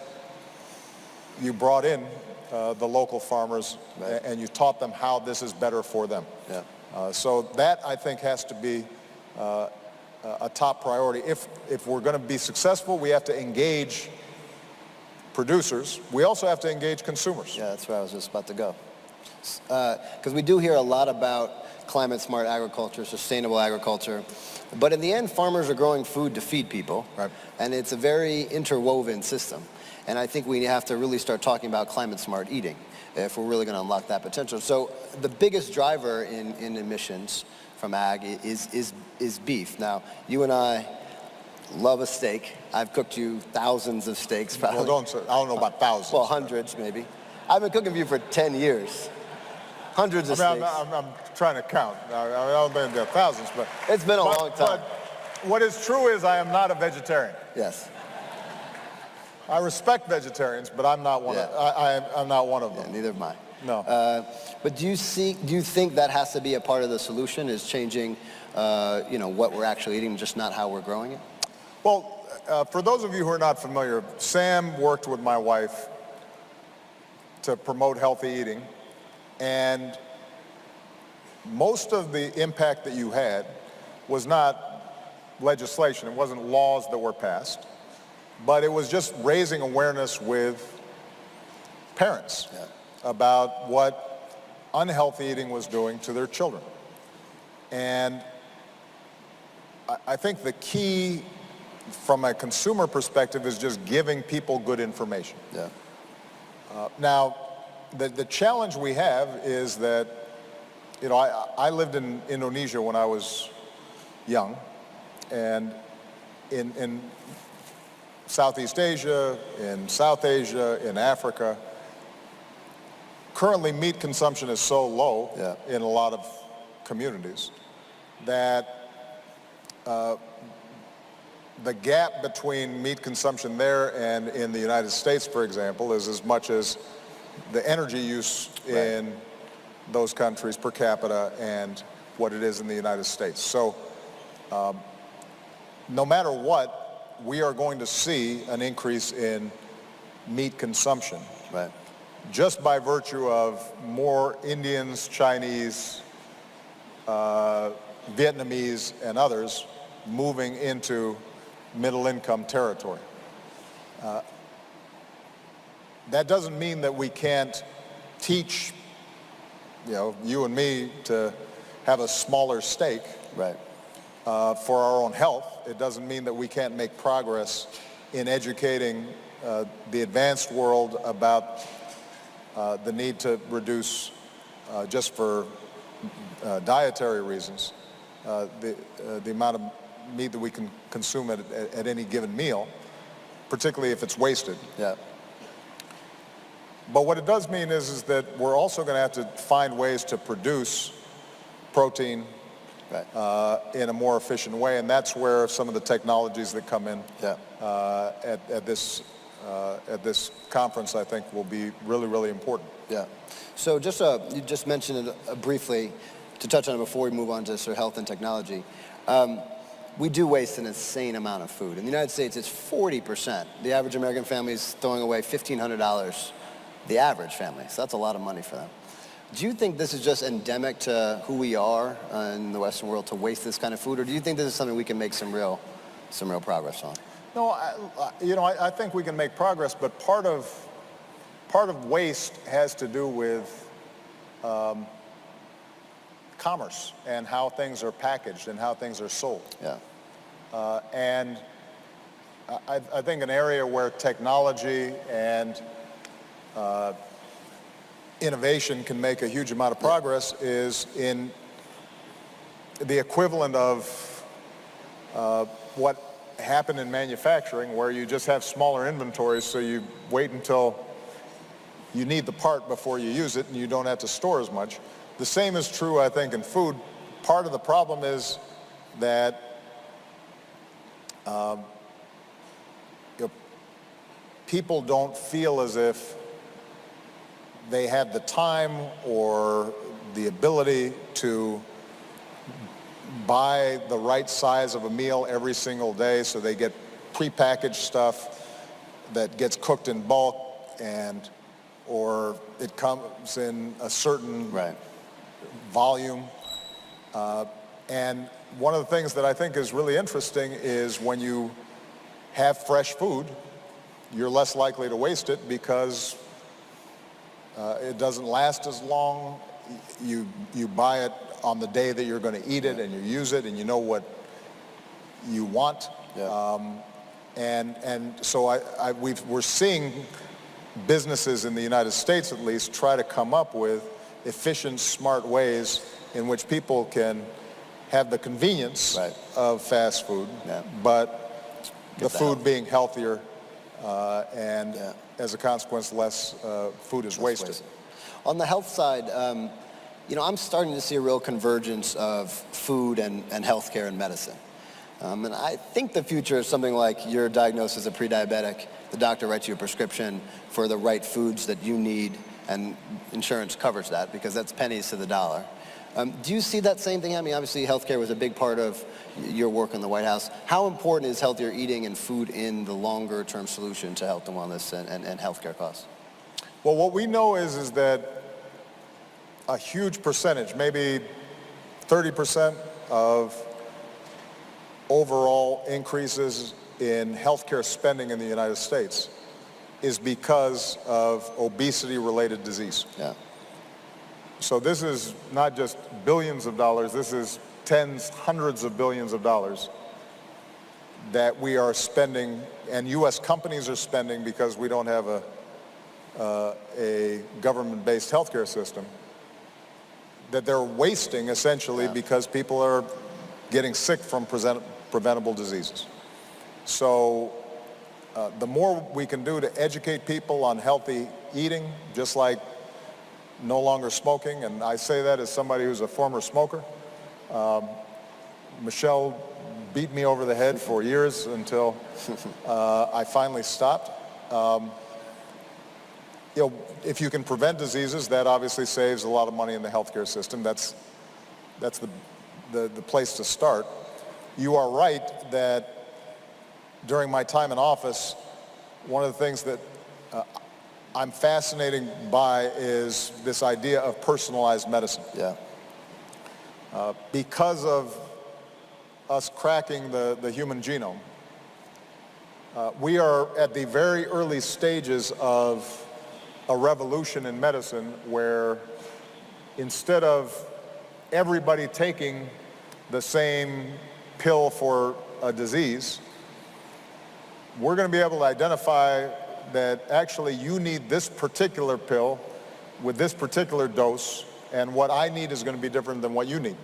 you brought in the local farmers and you taught them how this is better for them. Yeah. So that, I think, has to be a top priority. If we're going to be successful, we have to engage producers. We also have to engage consumers. Yeah, that's where I was just about to go. Because we do hear a lot about climate smart agriculture, sustainable agriculture, but in the end, farmers are growing food to feed people, right. And it's a very interwoven system. And I think we have to really start talking about climate smart eating if we're really going to unlock that potential. So the biggest driver in emissions from ag is beef. Now, you and I love a steak. I've cooked you thousands of steaks, probably. Well, I don't know about thousands. Well, hundreds, maybe. I've been cooking for you for 10 years. Hundreds of steaks. I'm trying to count. I don't think there are thousands, but... It's been a long time. But what is true is I am not a vegetarian. Yes. I respect vegetarians, but I'm not one. I'm not one of them. Yeah, neither am I. No. But do you think that has to be a part of the solution? Is changing, what we're actually eating, just not how we're growing it? Well, for those of you who are not familiar, Sam worked with my wife to promote healthy eating, and most of the impact that you had was not legislation. It wasn't laws that were passed, but it was just raising awareness with parents about what unhealthy eating was doing to their children. And I think the key from a consumer perspective is just giving people good information. Yeah. Now, the challenge we have is that, I lived in Indonesia when I was young, and in Southeast Asia, in South Asia, in Africa, currently meat consumption is so low in a lot of communities that the gap between meat consumption there and in the United States, for example, is as much as the energy use in those countries per capita and what it is in the United States. So no matter what, we are going to see an increase in meat consumption. Right. Just by virtue of more Indians, Chinese, Vietnamese, and others moving into middle-income territory. That doesn't mean that we can't teach, you and me to have a smaller steak for our own health. It doesn't mean that we can't make progress in educating the advanced world about the need to reduce, just for dietary reasons, the amount of meat that we can consume at any given meal, particularly if it's wasted. Yeah. But what it does mean is that we're also going to have to find ways to produce protein in a more efficient way, and that's where some of the technologies that come in at this conference, I think, will be really, really important. Yeah. So you just mentioned it briefly, to touch on it before we move on to sort of health and technology. We do waste an insane amount of food. In the United States, it's 40%. The average American family is throwing away $1,500, the average family. So that's a lot of money for them. Do you think this is just endemic to who we are in the Western world to waste this kind of food, or do you think this is something we can make some real progress on? No, I think we can make progress, but part of waste has to do with commerce and how things are packaged and how things are sold. Yeah. And I think an area where technology and innovation can make a huge amount of progress is in the equivalent of what happened in manufacturing, where you just have smaller inventories, so you wait until you need the part before you use it and you don't have to store as much. The same is true, I think, in food. Part of the problem is that people don't feel as if they have the time or the ability to buy the right size of a meal every single day, so they get prepackaged stuff that gets cooked in bulk, or it comes in a certain volume. And one of the things that I think is really interesting is when you have fresh food, you're less likely to waste it because it doesn't last as long. You buy it on the day that you're going to eat it, and you use it, and you know what you want. And so we're seeing businesses in the United States, at least, try to come up with efficient, smart ways in which people can have the convenience of fast food, but the food being healthier, and as a consequence, less food is wasted. On the health side, I'm starting to see a real convergence of food and healthcare and medicine. And I think the future is something like you're diagnosed as a pre-diabetic, the doctor writes you a prescription for the right foods that you need, and insurance covers that because that's pennies to the dollar. Do you see that same thing? I mean, obviously healthcare was a big part of your work in the White House. How important is healthier eating and food in the longer term solution to health and wellness and healthcare costs? Well, what we know is that a huge percentage, maybe 30% of overall increases in healthcare spending in the United States is because of obesity-related disease. So this is not just billions of dollars, this is tens, hundreds of billions of dollars that we are spending, and U.S. companies are spending because we don't have a government-based healthcare system, that they're wasting essentially because people are getting sick from preventable diseases. So the more we can do to educate people on healthy eating, just like no longer smoking, and I say that as somebody who's a former smoker. Michelle beat me over the head for years until I finally stopped. If you can prevent diseases, that obviously saves a lot of money in the healthcare system. That's the place to start. You are right that during my time in office, one of the things that I'm fascinated by is this idea of personalized medicine. Because of us cracking the human genome, we are at the very early stages of a revolution in medicine where instead of everybody taking the same pill for a disease, we're going to be able to identify that actually you need this particular pill with this particular dose, and what I need is going to be different than what you need.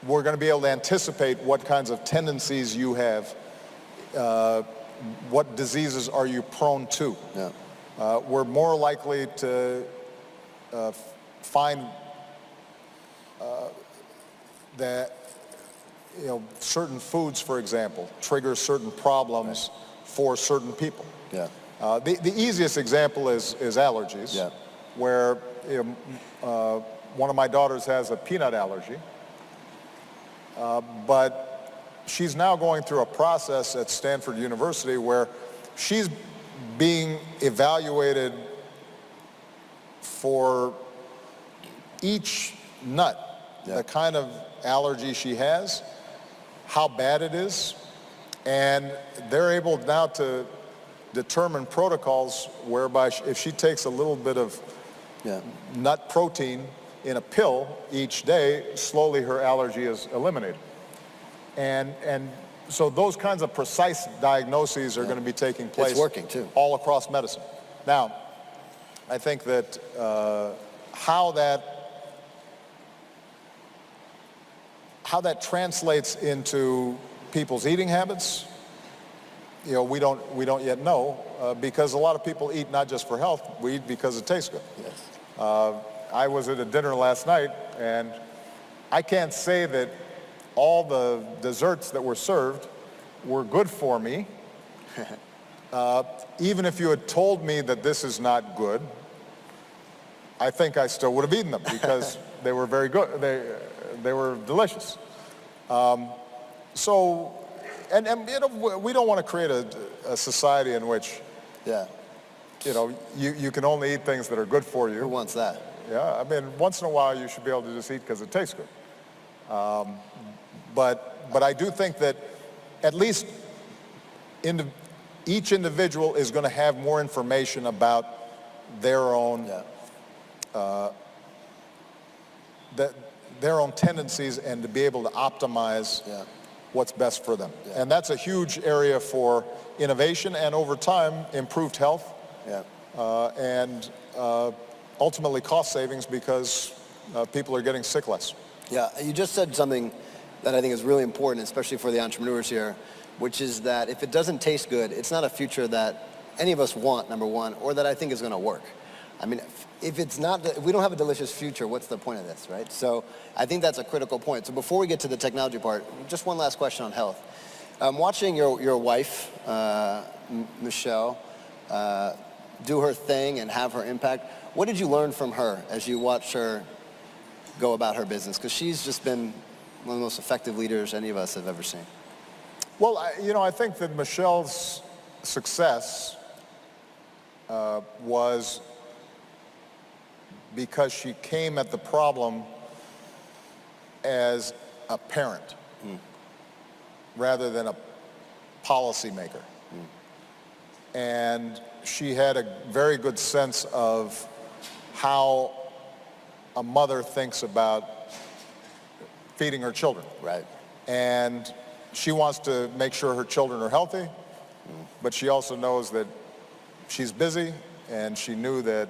We're going to be able to anticipate what kinds of tendencies you have, what diseases are you prone to. We're more likely to find that certain foods, for example, trigger certain problems for certain people. The easiest example is allergies, where one of my daughters has a peanut allergy, but she's now going through a process at Stanford University where she's being evaluated for each nut, the kind of allergy she has, how bad it is, and they're able now to determine protocols whereby if she takes a little bit of nut protein in a pill each day, slowly her allergy is eliminated. And so those kinds of precise diagnoses are going to be taking place. It's working too. All across medicine. Now, I think that how that translates into people's eating habits, we don't yet know, because a lot of people eat not just for health, we eat because it tastes good. I was at a dinner last night, and I can't say that all the desserts that were served were good for me. Even if you had told me that this is not good, I think I still would have eaten them because they were very good. They were delicious. So, and you know, we don't want to create a society in which, Yeah. you know, you can only eat things that are good for Who you. wants that? Yeah, I mean, once in a while you should be able to just eat because it tastes good. But I do think that at least each individual is going to have more information about their own Yeah. their own tendencies and to be able to optimize Yeah. what's best for them. Yeah. And that's a huge area for innovation and over time improved health Yeah. and ultimately cost savings because people are getting sick less. Yeah, you just said something that I think is really important, especially for the entrepreneurs here, which is that if it doesn't taste good, it's not a future that any of us want, number one, or that I think is going to work. I mean, if we don't have a delicious future, what's the point of this, right? So I think that's a critical point. So before we get to the technology part, just one last question on health. Watching your wife, Michelle, do her thing and have her impact, what did you learn from her as you watched her go about her business? Because she's just been one of the most effective leaders any of us have ever seen. Well, I think that Michelle's success was because she came at the problem as a parent rather than a policymaker. And she had a very good sense of how a mother thinks about feeding her children. Right. And she wants to make sure her children are healthy, but she also knows that she's busy, and she knew that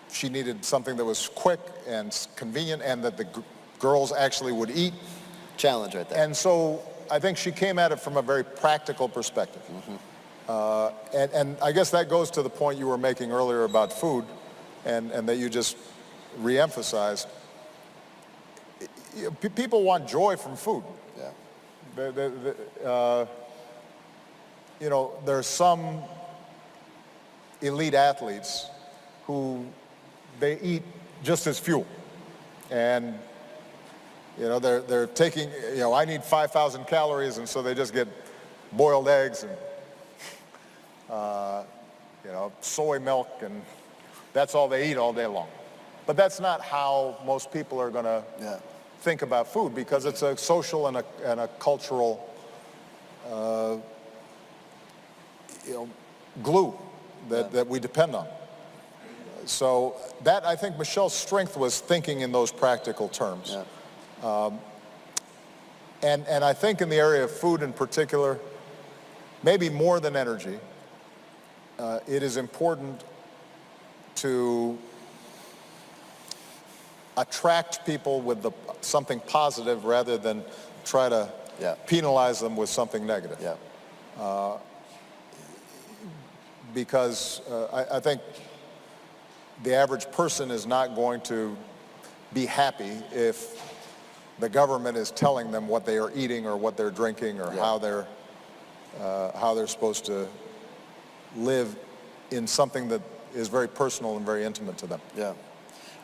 she needed something that was quick and convenient and that the girls actually would eat. Challenge right there. And so I think she came at it from a very practical perspective. And I guess that goes to the point you were making earlier about food and that you just re-emphasized. People want joy from food. Yeah. There's some elite athletes who they eat just as fuel. And, they're taking, I need 5,000 calories, and so they just get boiled eggs and, soy milk, and that's all they eat all day long. But that's not how most people are going to think about food, because it's a social and a cultural glue that we depend on. So that, I think Michelle's strength was thinking in those practical terms. Yeah. And I think in the area of food in particular, maybe more than energy, it is important to attract people with something positive rather than try to penalize them with something negative. Yeah. Because I think the average person is not going to be happy if the government is telling them what they are eating or what they're drinking or how they're supposed to live in something that is very personal and very intimate to them. Yeah.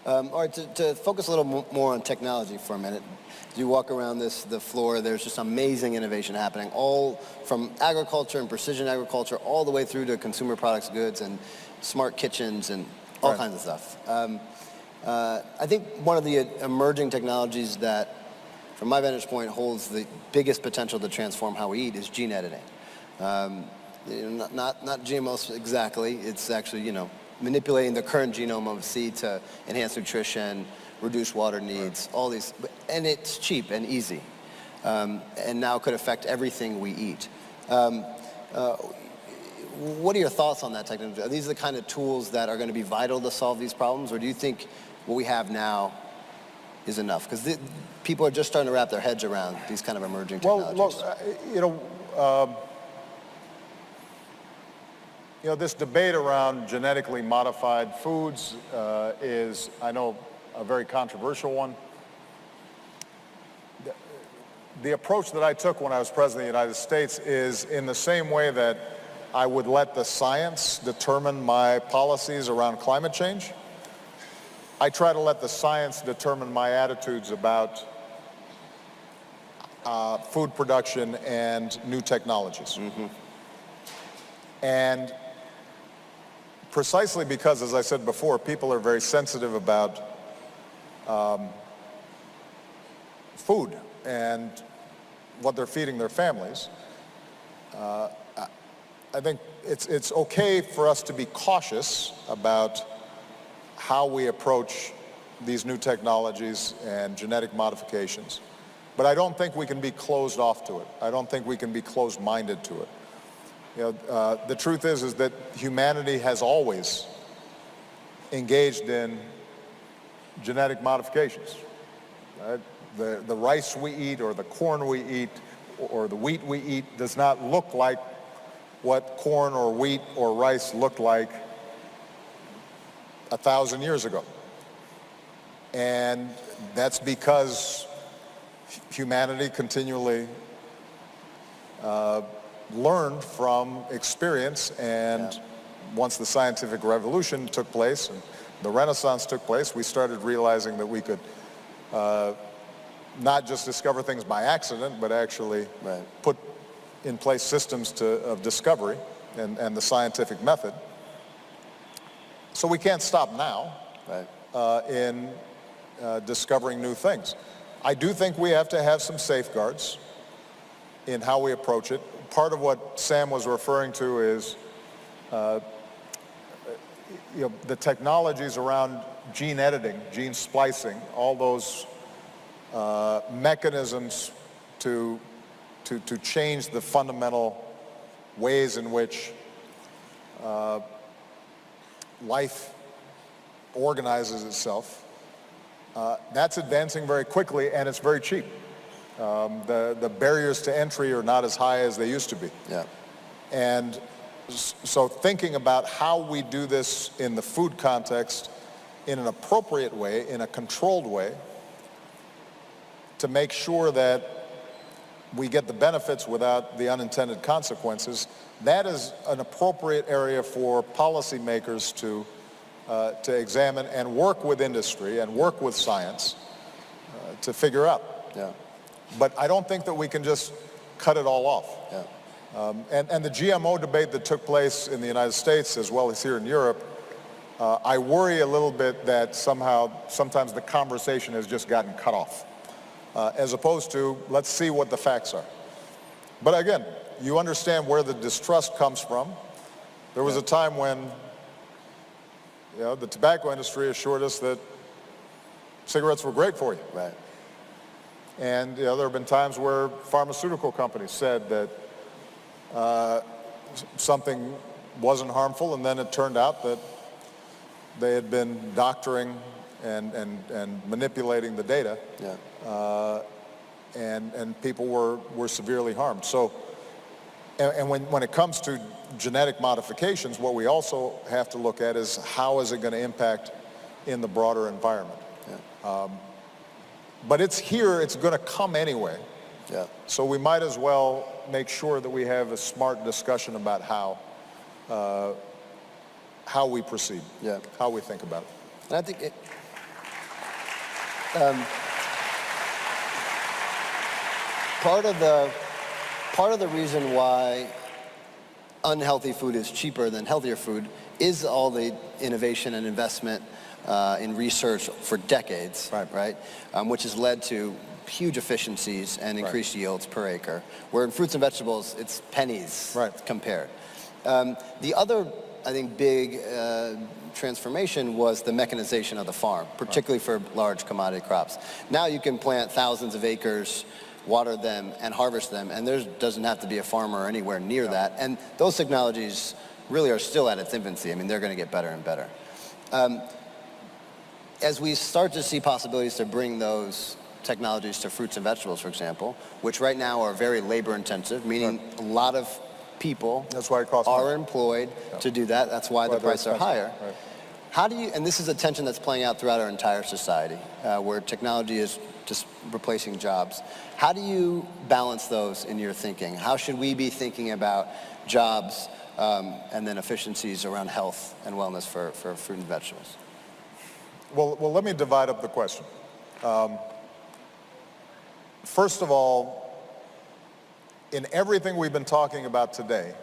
All right, to focus a little more on technology for a minute. As you walk around the floor, there's just amazing innovation happening, all from agriculture and precision agriculture all the way through to consumer products, goods, and smart kitchens and all kinds of stuff. I think one of the emerging technologies that, from my vantage point, holds the biggest potential to transform how we eat is gene editing. Not GMOs exactly. It's actually, manipulating the current genome of a seed to enhance nutrition, reduce water needs, all these, and it's cheap and easy, and now could affect everything we eat. What are your thoughts on that technology? Are these the kind of tools that are going to be vital to solve these problems, or do you think what we have now is enough? Because people are just starting to wrap their heads around these kind of emerging technologies. Well, look, this debate around genetically modified foods is, I know, a very controversial one. The approach that I took when I was president of the United States is in the same way that I would let the science determine my policies around climate change. I try to let the science determine my attitudes about food production and new technologies. And precisely because, as I said before, people are very sensitive about food and what they're feeding their families, I think it's okay for us to be cautious about how we approach these new technologies and genetic modifications. But I don't think we can be closed off to it. I don't think we can be closed-minded to it. You know, the truth is that humanity has always engaged in genetic modifications. Right? The rice we eat or the corn we eat or the wheat we eat does not look like what corn or wheat or rice looked like 1,000 years ago. And that's because humanity continually learned from experience, and once the scientific revolution took place and the Renaissance took place, we started realizing that we could not just discover things by accident, but actually put in place systems of discovery and the scientific method. So we can't stop now in discovering new things. I do think we have to have some safeguards in how we approach it. Part of what Sam was referring to is the technologies around gene editing, gene splicing, all those mechanisms to change the fundamental ways in which life organizes itself. That's advancing very quickly, and it's very cheap. The barriers to entry are not as high as they used to be. And so thinking about how we do this in the food context in an appropriate way, in a controlled way, to make sure that we get the benefits without the unintended consequences, that is an appropriate area for policymakers to examine and work with industry and work with science to figure out. But I don't think that we can just cut it all off. And the GMO debate that took place in the United States as well as here in Europe, I worry a little bit that sometimes the conversation has just gotten cut off, as opposed to let's see what the facts are. But again, you understand where the distrust comes from. There was a time when the tobacco industry assured us that cigarettes were great for you. And there have been times where pharmaceutical companies said that something wasn't harmful, and then it turned out that they had been doctoring and manipulating the data, and people were severely harmed. So, and when it comes to genetic modifications, what we also have to look at is how is it going to impact in the broader environment. But it's here, it's going to come anyway. So we might as well make sure that we have a smart discussion about how we proceed, how we think about it. And I think part of the reason why unhealthy food is cheaper than healthier food is all the innovation and investment in research for decades, which has led to huge efficiencies and increased yields per acre, where in fruits and vegetables, it's pennies compared. The other, I think, big transformation was the mechanization of the farm, particularly for large commodity crops. Now you can plant thousands of acres, water them, and harvest them, and there doesn't have to be a farmer anywhere near that. And those technologies really are still at its infancy. I mean, they're going to get better and better. As we start to see possibilities to bring those technologies to fruits and vegetables, for example, which right now are very labor intensive, meaning a lot of people are employed to do that. That's why the prices are higher. How do you, and this is a tension that's playing out throughout our entire society, where technology is just replacing jobs. How do you balance those in your thinking? How should we be thinking about jobs and then efficiencies around health and wellness for fruit and vegetables? Well, let me divide up the question. First of all, in everything we've been talking about today,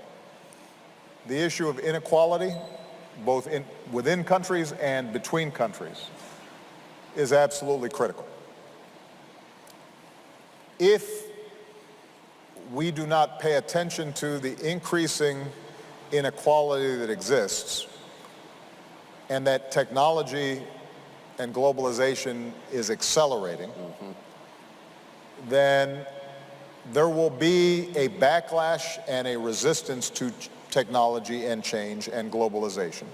the issue of inequality, both within countries and between countries, is absolutely critical. If we do not pay attention to the increasing inequality that exists, and that technology and globalization is accelerating, then there will be a backlash and a resistance to technology and change and globalization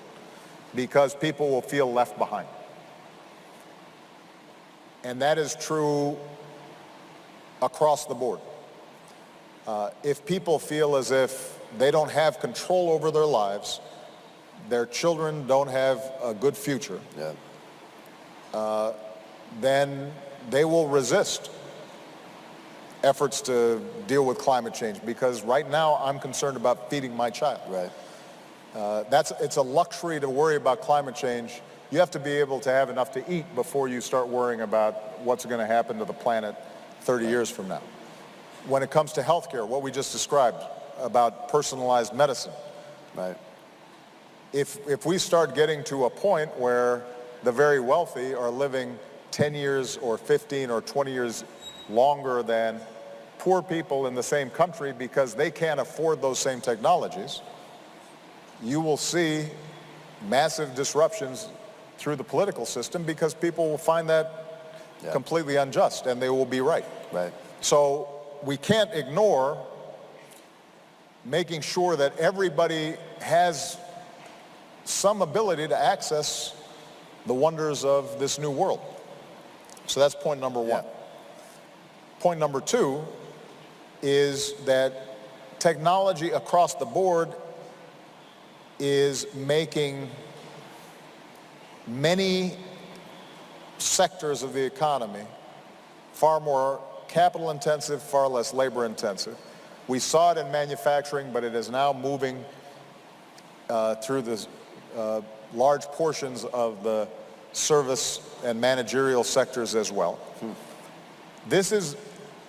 because people will feel left behind. And that is true across the board. If people feel as if they don't have control over their lives, their children don't have a good future, then they will resist efforts to deal with climate change, because right now I'm concerned about feeding my child. It's a luxury to worry about climate change. You have to be able to have enough to eat before you start worrying about what's going to happen to the planet 30 years from now. When it comes to healthcare, what we just described about personalized medicine, if we start getting to a point where the very wealthy are living 10 years or 15 or 20 years longer than poor people in the same country because they can't afford those same technologies, you will see massive disruptions through the political system because people will find that completely unjust, and they will be right. So we can't ignore making sure that everybody has some ability to access the wonders of this new world. So that's point number one. Point number two is that technology across the board is making many sectors of the economy far more capital intensive, far less labor intensive. We saw it in manufacturing, but it is now moving through the large portions of the service and managerial sectors as well. This is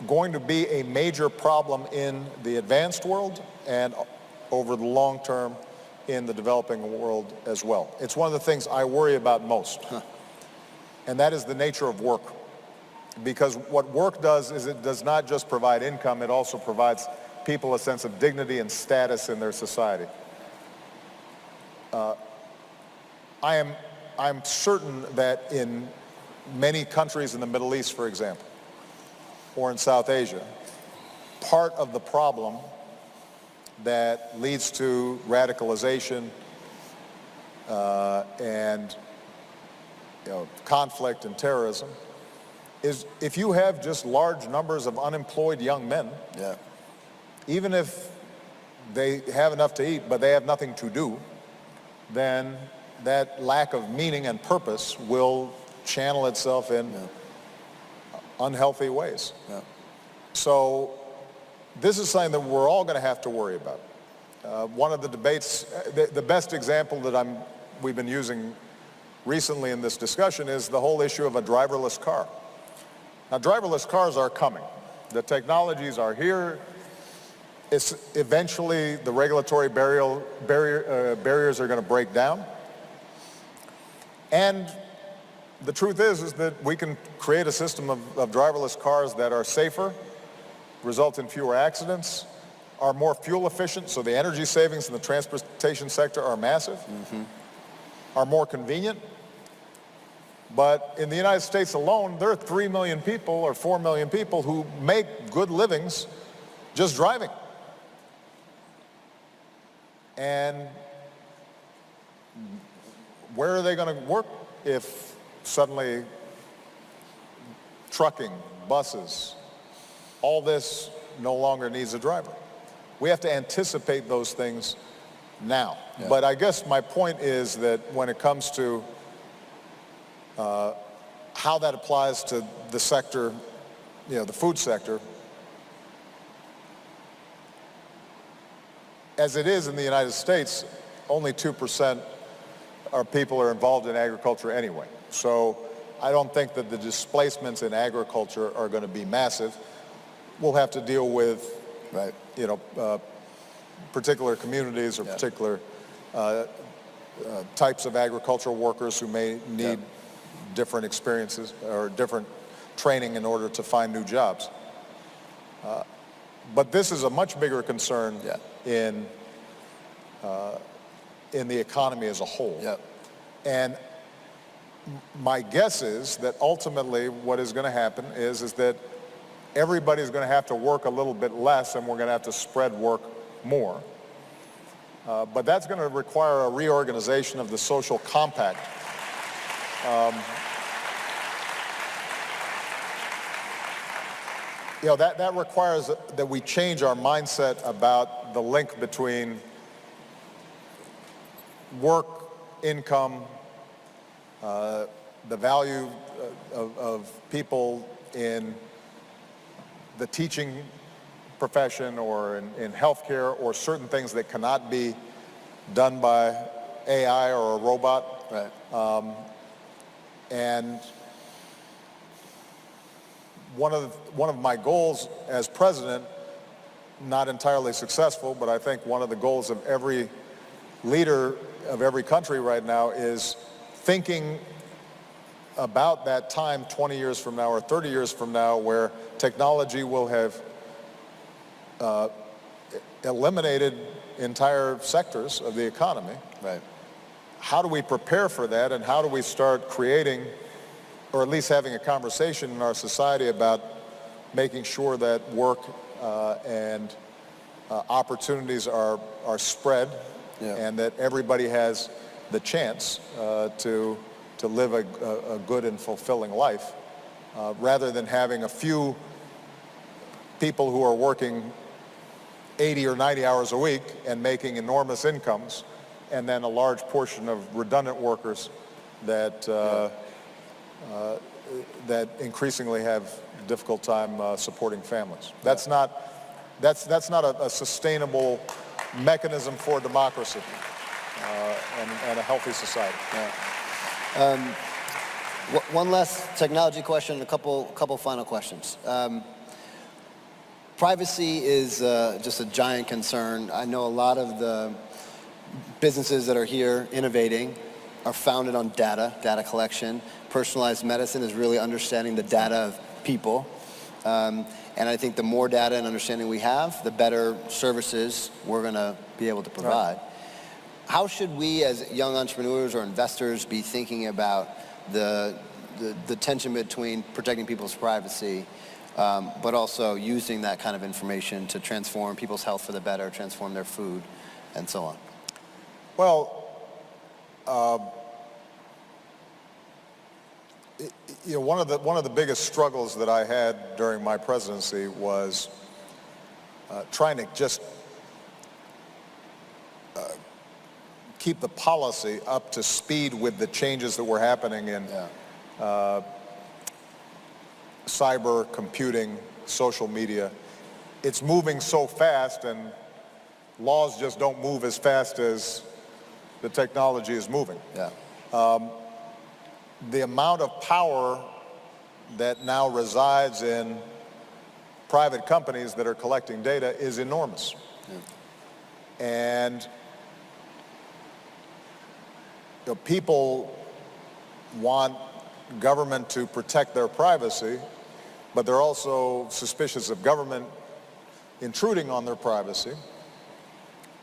going to be a major problem in the advanced world and over the long term in the developing world as well. It's one of the things I worry about most, and that is the nature of work. Because what work does is it does not just provide income, it also provides people a sense of dignity and status in their society. I'm certain that in many countries in the Middle East, for example, or in South Asia, part of the problem that leads to radicalization and conflict and terrorism is if you have just large numbers of unemployed young men, even if they have enough to eat but they have nothing to do, then that lack of meaning and purpose will channel itself in unhealthy ways. So this is something that we're all going to have to worry about. One of the debates, the best example that we've been using recently in this discussion is the whole issue of a driverless car. Now, driverless cars are coming. The technologies are here. Eventually, the regulatory barriers are going to break down. And the truth is that we can create a system of driverless cars that are safer, result in fewer accidents, are more fuel efficient, so the energy savings in the transportation sector are massive, are more convenient. But in the United States alone, there are 3 million people or 4 million people who make good livings just driving. And where are they going to work if suddenly trucking, buses, all this no longer needs a driver? We have to anticipate those things now. But I guess my point is that when it comes to how that applies to the sector, the food sector, as it is in the United States, only 2% of people are involved in agriculture anyway. So I don't think that the displacements in agriculture are going to be massive. We'll have to deal with Right. Particular communities or particular types of agricultural workers who may need different experiences or different training in order to find new jobs. But this is a much bigger concern in the economy as a whole. And my guess is that ultimately what is going to happen is that everybody's going to have to work a little bit less, and we're going to have to spread work more. But that's going to require a reorganization of the social compact. That requires that we change our mindset about the link between work, income, the value of people in the teaching profession or in healthcare, or certain things that cannot be done by AI or a robot. Right. And one of my goals as president, not entirely successful, but I think one of the goals of every leader of every country right now is thinking about that time 20 years from now or 30 years from now where technology will have eliminated entire sectors of the economy. Right. How do we prepare for that, and how do we start creating, or at least having a conversation in our society about making sure that work and opportunities are spread, and that everybody has the chance to live a good and fulfilling life, rather than having a few people who are working 80 or 90 hours a week and making enormous incomes, and then a large portion of redundant workers that that increasingly have a difficult time supporting families. That's not a sustainable mechanism for democracy and a healthy society. One last technology question, a couple final questions. Privacy is just a giant concern. I know a lot of the businesses that are here innovating are founded on data collection. Personalized medicine is really understanding the data of people. And I think the more data and understanding we have, the better services we're going to be able to provide. Right. How should we as young entrepreneurs or investors be thinking about the tension between protecting people's privacy, but also using that kind of information to transform people's health for the better, transform their food, and so on? Well, one of the biggest struggles that I had during my presidency was trying to just keep the policy up to speed with the changes that were happening in cyber computing, social media. It's moving so fast, and laws just don't move as fast as the technology is moving. The amount of power that now resides in private companies that are collecting data is enormous. And people want government to protect their privacy, but they're also suspicious of government intruding on their privacy.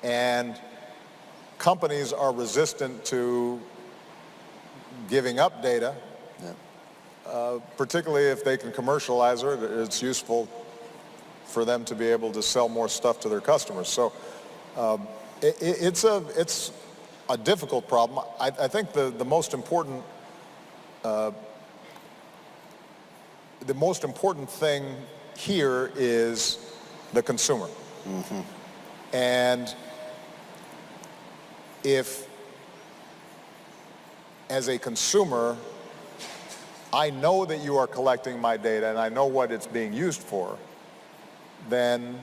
And companies are resistant to giving up data, particularly if they can commercialize it. It's useful for them to be able to sell more stuff to their customers. So it's a difficult problem. I think the most important thing here is the consumer. And if, as a consumer, I know that you are collecting my data and I know what it's being used for, then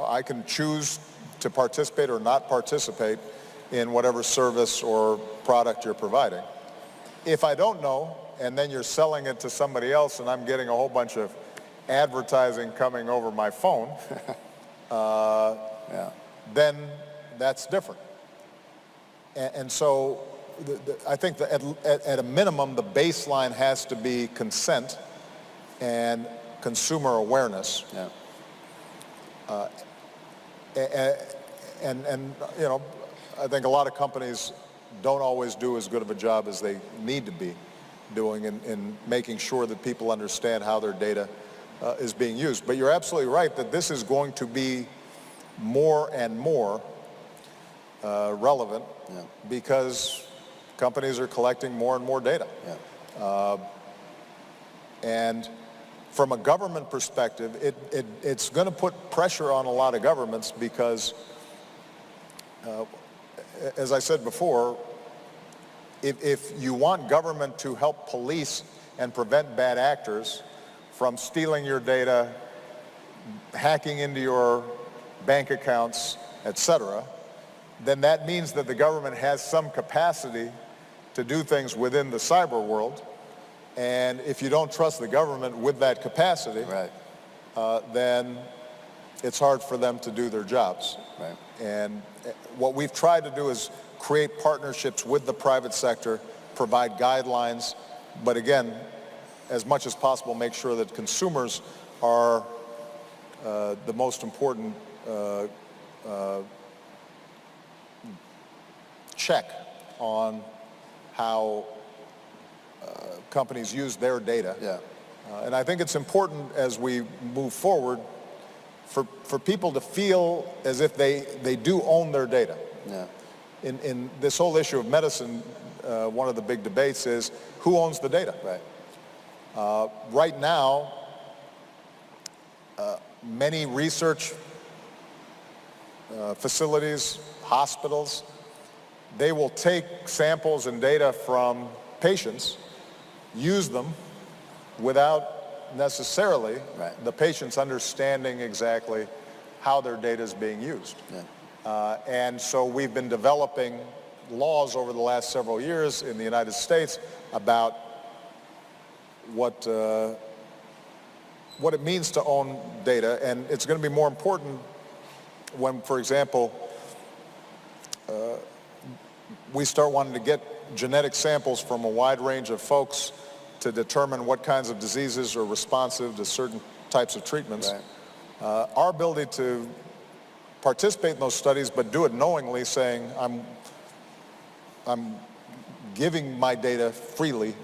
I can choose to participate or not participate in whatever service or product you're providing. If I don't know, and then you're selling it to somebody else and I'm getting a whole bunch of advertising coming over my phone, Yeah. then that's different. And so I think that at a minimum, the baseline has to be consent and consumer awareness. Yeah. And you know, I think a lot of companies don't always do as good of a job as they need to be doing in making sure that people understand how their data is being used. But you're absolutely right that this is going to be more and more relevant because companies are collecting more and more data. Yeah. And from a government perspective, it's going to put pressure on a lot of governments because, as I said before, if you want government to help police and prevent bad actors from stealing your data, hacking into your bank accounts, etc., then that means that the government has some capacity to do things within the cyber world. And if you don't trust the government with that capacity, Right. then it's hard for them to do their jobs. Right. And what we've tried to do is create partnerships with the private sector, provide guidelines, but again, as much as possible, make sure that consumers are the most important check on how companies use their data. Yeah. And I think it's important as we move forward for people to feel as if they do own their data. Yeah. In this whole issue of medicine, one of the big debates is who owns the data? Right. Right now, many research facilities, hospitals, they will take samples and data from patients, use them without necessarily Right. the patients understanding exactly how their data is being used. Yeah. And so we've been developing laws over the last several years in the United States about what it means to own data, and it's going to be more important when, for example, we start wanting to get genetic samples from a wide range of folks to determine what kinds of diseases are responsive to certain types of treatments. Right. Our ability to participate in those studies, but do it knowingly, saying I'm giving my data freely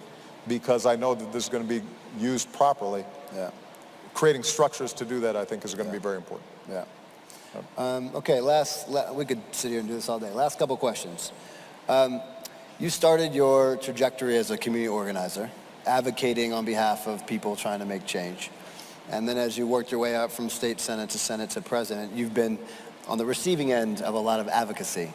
because I know that this is going to be used properly. Yeah. Creating structures to do that, I think, is going to be very important. Yeah. Okay, we could sit here and do this all day. Last couple questions. You started your trajectory as a community organizer, advocating on behalf of people trying to make change. And then as you worked your way up from state senate to president, you've been on the receiving end of a lot of advocacy.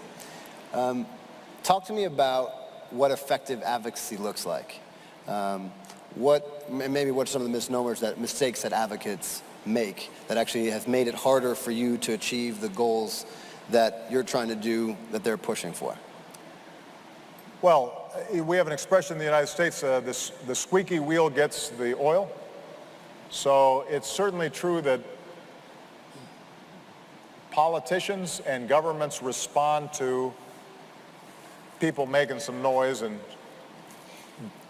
Talk to me about what effective advocacy looks like. Maybe what are some of the mistakes that advocates make that actually have made it harder for you to achieve the goals that you're trying to do, that they're pushing for? Well, we have an expression in the United States, the squeaky wheel gets the oil. So it's certainly true that politicians and governments respond to people making some noise and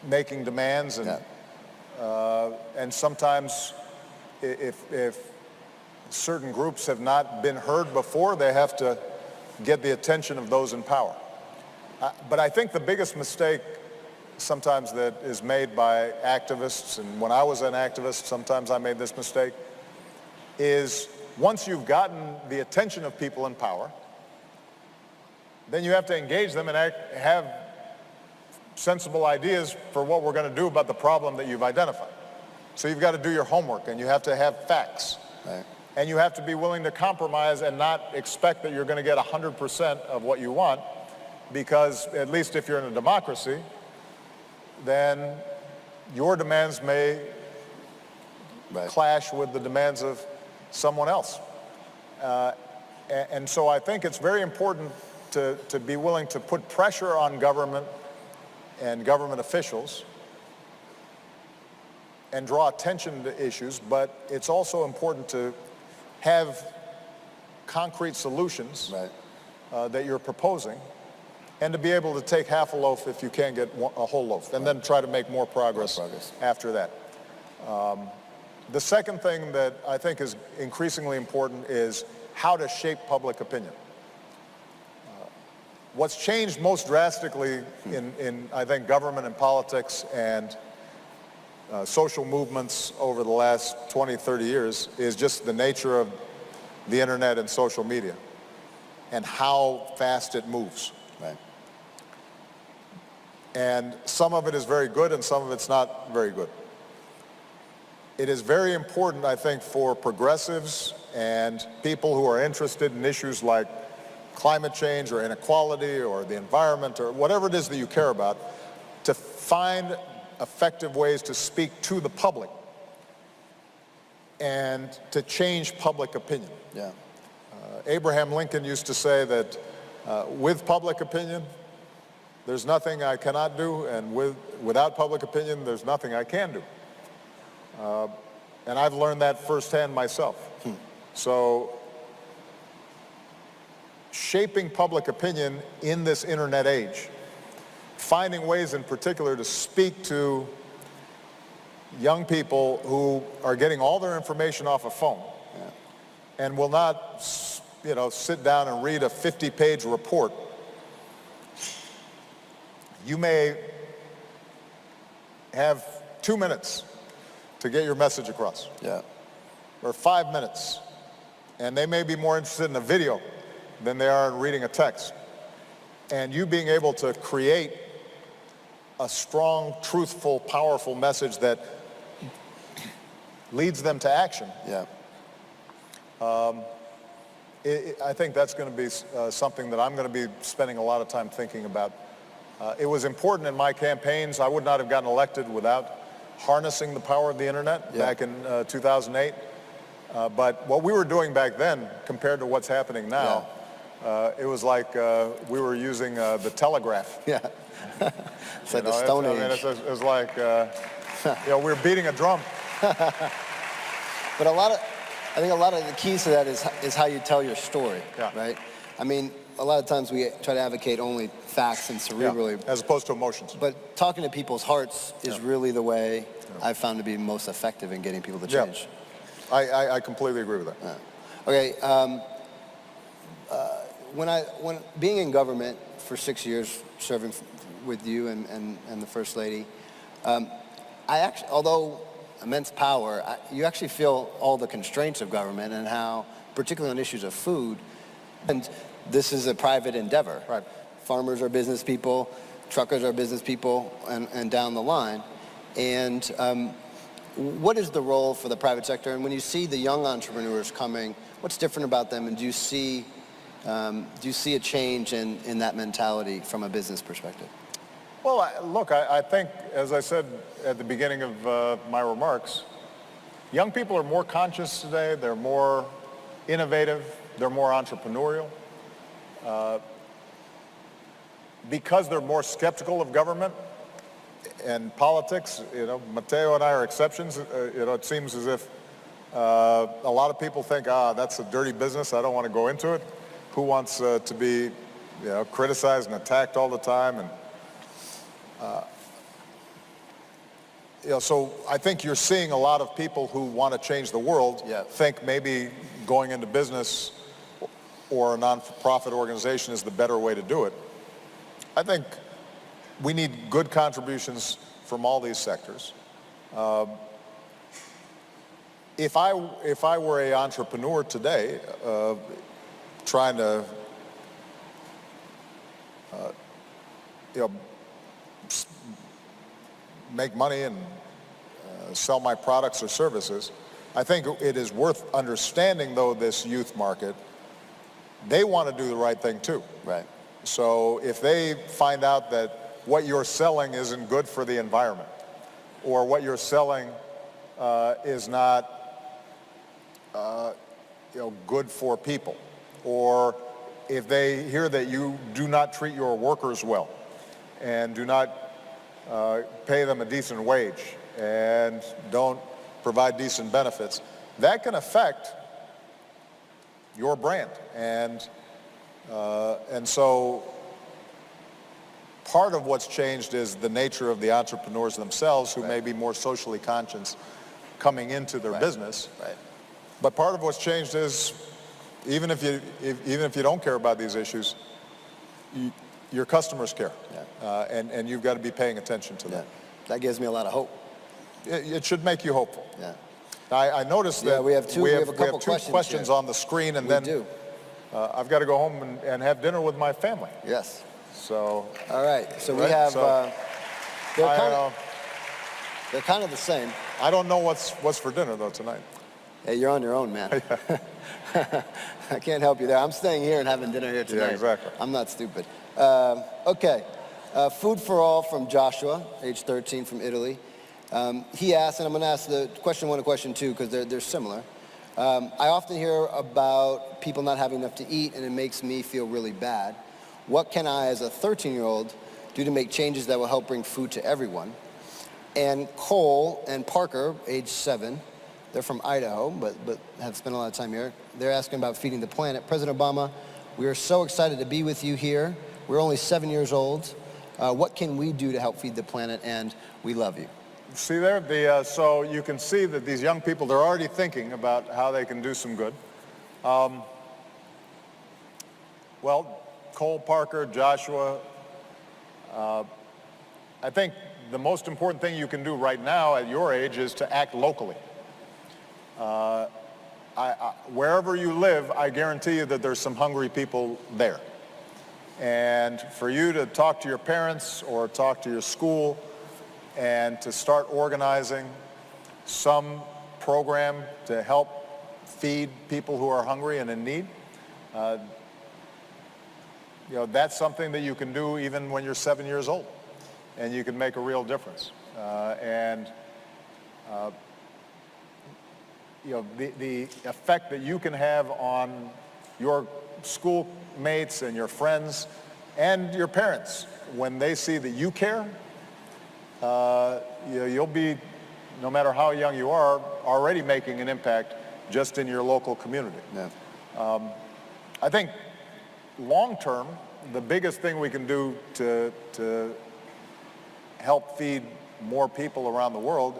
making demands, and and sometimes if certain groups have not been heard before, they have to get the attention of those in power. But I think the biggest mistake sometimes that is made by activists, and when I was an activist, sometimes I made this mistake, is once you've gotten the attention of people in power, then you have to engage them and have sensible ideas for what we're going to do about the problem that you've identified. So you've got to do your homework, and you have to have facts. Right. And you have to be willing to compromise and not expect that you're going to get 100% of what you want, because at least if you're in a democracy, then your demands may clash with the demands of someone else. And so I think it's very important to be willing to put pressure on government and government officials and draw attention to issues, but it's also important to have concrete solutions that you're proposing, and to be able to take half a loaf if you can't get a whole loaf, and then try to make more progress after that. The second thing that I think is increasingly important is how to shape public opinion. What's changed most drastically in I think, government and politics and social movements over the last 20, 30 years is just the nature of the internet and social media and how fast it moves. And some of it is very good and some of it's not very good. It is very important, I think, for progressives and people who are interested in issues like climate change or inequality or the environment or whatever it is that you care about, to find effective ways to speak to the public and to change public opinion. Abraham Lincoln used to say that with public opinion, there's nothing I cannot do, and without public opinion, there's nothing I can do. And I've learned that firsthand myself. So shaping public opinion in this internet age, finding ways in particular to speak to young people who are getting all their information off a phone and will not, sit down and read a 50-page report. You may have 2 minutes to get your message across, or 5 minutes, and they may be more interested in a video than they are in reading a text. And you being able to create a strong, truthful, powerful message that leads them to action. I think that's going to be something that I'm going to be spending a lot of time thinking about. It was important in my campaigns. I would not have gotten elected without harnessing the power of the internet back in 2008. But what we were doing back then compared to what's happening now, it was like we were using the telegraph. It's like the Stone Age. It was like, we were beating a drum. But I think a lot of the keys to that is how you tell your story, right? I mean, a lot of times we try to advocate only facts and cerebrally. As opposed to emotions. But talking to people's hearts is really the way I've found to be most effective in getting people to change. I completely agree with that. Okay, when being in government for 6 years, serving with you and the First Lady, I actually, although immense power, you actually feel all the constraints of government and how, particularly on issues of food, and this is a private endeavor. Farmers are business people, truckers are business people, and down the line. And what is the role for the private sector? And when you see the young entrepreneurs coming, what's different about them? And do you see a change in that mentality from a business perspective? Well, look, I think, as I said at the beginning of my remarks, young people are more conscious today. They're more innovative. They're more entrepreneurial. Because they're more skeptical of government and politics, Matteo and I are exceptions. It seems as if a lot of people think, that's a dirty business. I don't want to go into it. Who wants to be, criticized and attacked all the time? And so I think you're seeing a lot of people who want to change the world think maybe going into business or a non-profit organization is the better way to do it. I think we need good contributions from all these sectors. If I were an entrepreneur today, trying to make money and sell my products or services, I think it is worth understanding, though, this youth market. They want to do the right thing too. So if they find out that what you're selling isn't good for the environment, or what you're selling is not good for people, or if they hear that you do not treat your workers well and do not pay them a decent wage, and don't provide decent benefits, that can affect your brand. And so part of what's changed is the nature of the entrepreneurs themselves, who may be more socially conscious coming into their business. Right. But part of what's changed is, even if you don't care about these issues, your customers care, and you've got to be paying attention to that. That gives me a lot of hope. It should make you hopeful. Yeah. I noticed that we have two questions on the screen, and then I've got to go home and have dinner with my family. Yes. So. All right. So we Right, have. so They're kind of the same. I don't know what's for dinner though tonight. Hey, you're on your own, man. I can't help you there. I'm staying here and having dinner here tonight. Yeah, exactly. I'm not stupid. Okay. Food for all from Joshua, age 13, from Italy. He asked, and I'm going to ask the question 1 and question 2 because they're similar. I often hear about people not having enough to eat, and it makes me feel really bad. What can I, as a 13-year-old, do to make changes that will help bring food to everyone? And Cole and Parker, age 7, they're from Idaho, but have spent a lot of time here. They're asking about feeding the planet. President Obama, we are so excited to be with you here. We're only 7 years old. What can we do to help feed the planet? And we love you. See there, so you can see that these young people, they're already thinking about how they can do some good. Well, Cole, Parker, Joshua, I think the most important thing you can do right now at your age is to act locally. Wherever you live, I guarantee you that there's some hungry people there. And for you to talk to your parents or talk to your school and to start organizing some program to help feed people who are hungry and in need, that's something that you can do even when you're 7 years old, and you can make a real difference. The effect that you can have on your schoolmates and your friends and your parents when they see that you care, you'll be, no matter how young you are, already making an impact just in your local community. Yeah. I think long term, the biggest thing we can do to help feed more people around the world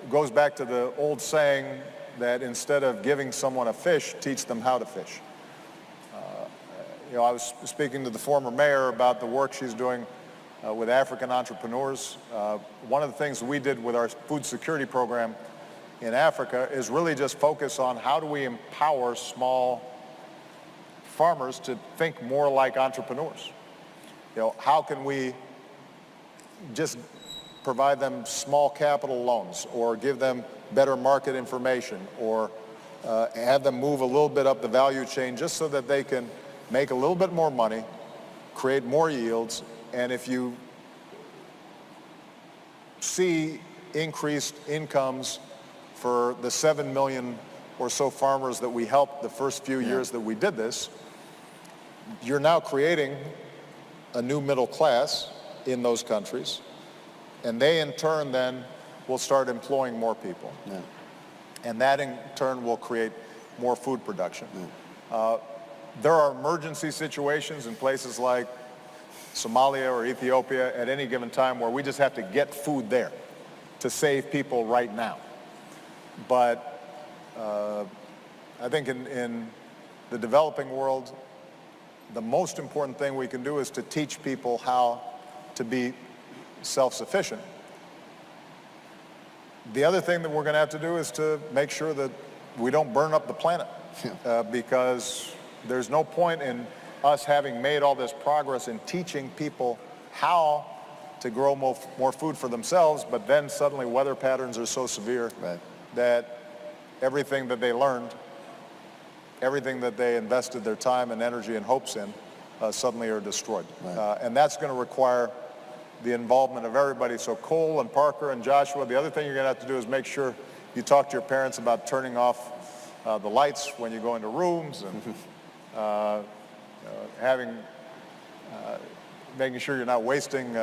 goes back to the old saying that instead of giving someone a fish, teach them how to fish. I was speaking to the former mayor about the work she's doing with African entrepreneurs. One of the things we did with our food security program in Africa is really just focus on how do we empower small farmers to think more like entrepreneurs. How can we just provide them small capital loans or give them better market information or have them move a little bit up the value chain just so that they can make a little bit more money, create more yields, and if you see increased incomes for the 7 million or so farmers that we helped the first few years that we did this, you're now creating a new middle class in those countries, and they in turn then will start employing more people. Yeah. And that in turn will create more food production. There are emergency situations in places like Somalia or Ethiopia at any given time where we just have to get food there to save people right now. But I think in the developing world, the most important thing we can do is to teach people how to be self-sufficient. The other thing that we're going to have to do is to make sure that we don't burn up the planet, because there's no point in us having made all this progress in teaching people how to grow more food for themselves, but then suddenly weather patterns are so severe that everything that they learned, everything that they invested their time and energy and hopes in, suddenly are destroyed. And that's going to require the involvement of everybody. So Cole and Parker and Joshua, the other thing you're going to have to do is make sure you talk to your parents about turning off the lights when you go into rooms and making sure you're not wasting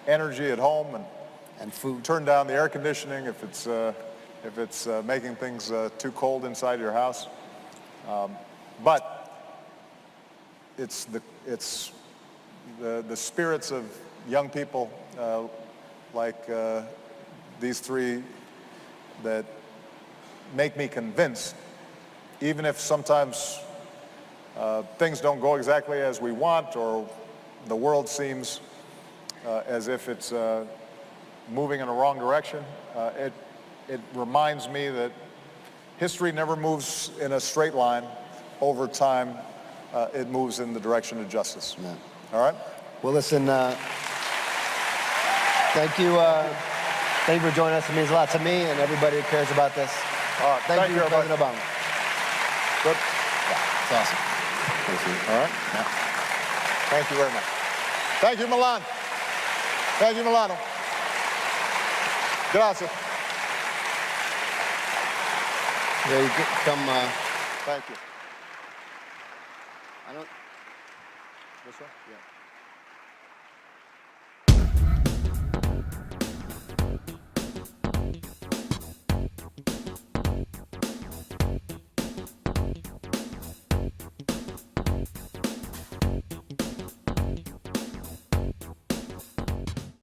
energy at home. And food. turn down the air conditioning if it's making things too cold inside your house. But it's the spirits of young people like these three that make me convinced, even if sometimes things don't go exactly as we want, or the world seems as if it's moving in the wrong direction, it reminds me that history never moves in a straight line. Over time, it moves in the direction of justice. Yeah. All right? Well, listen, thank you for joining us. It means a lot to me and everybody who cares about this. Thank you, everybody. President Obama. Good. Yeah, it's awesome. Thank you. All right? Yeah. Thank you very much. Thank you, Milan. Thank you, Milano. Grazie. Yeah, you come. Thank you. I don't. This one? Yeah.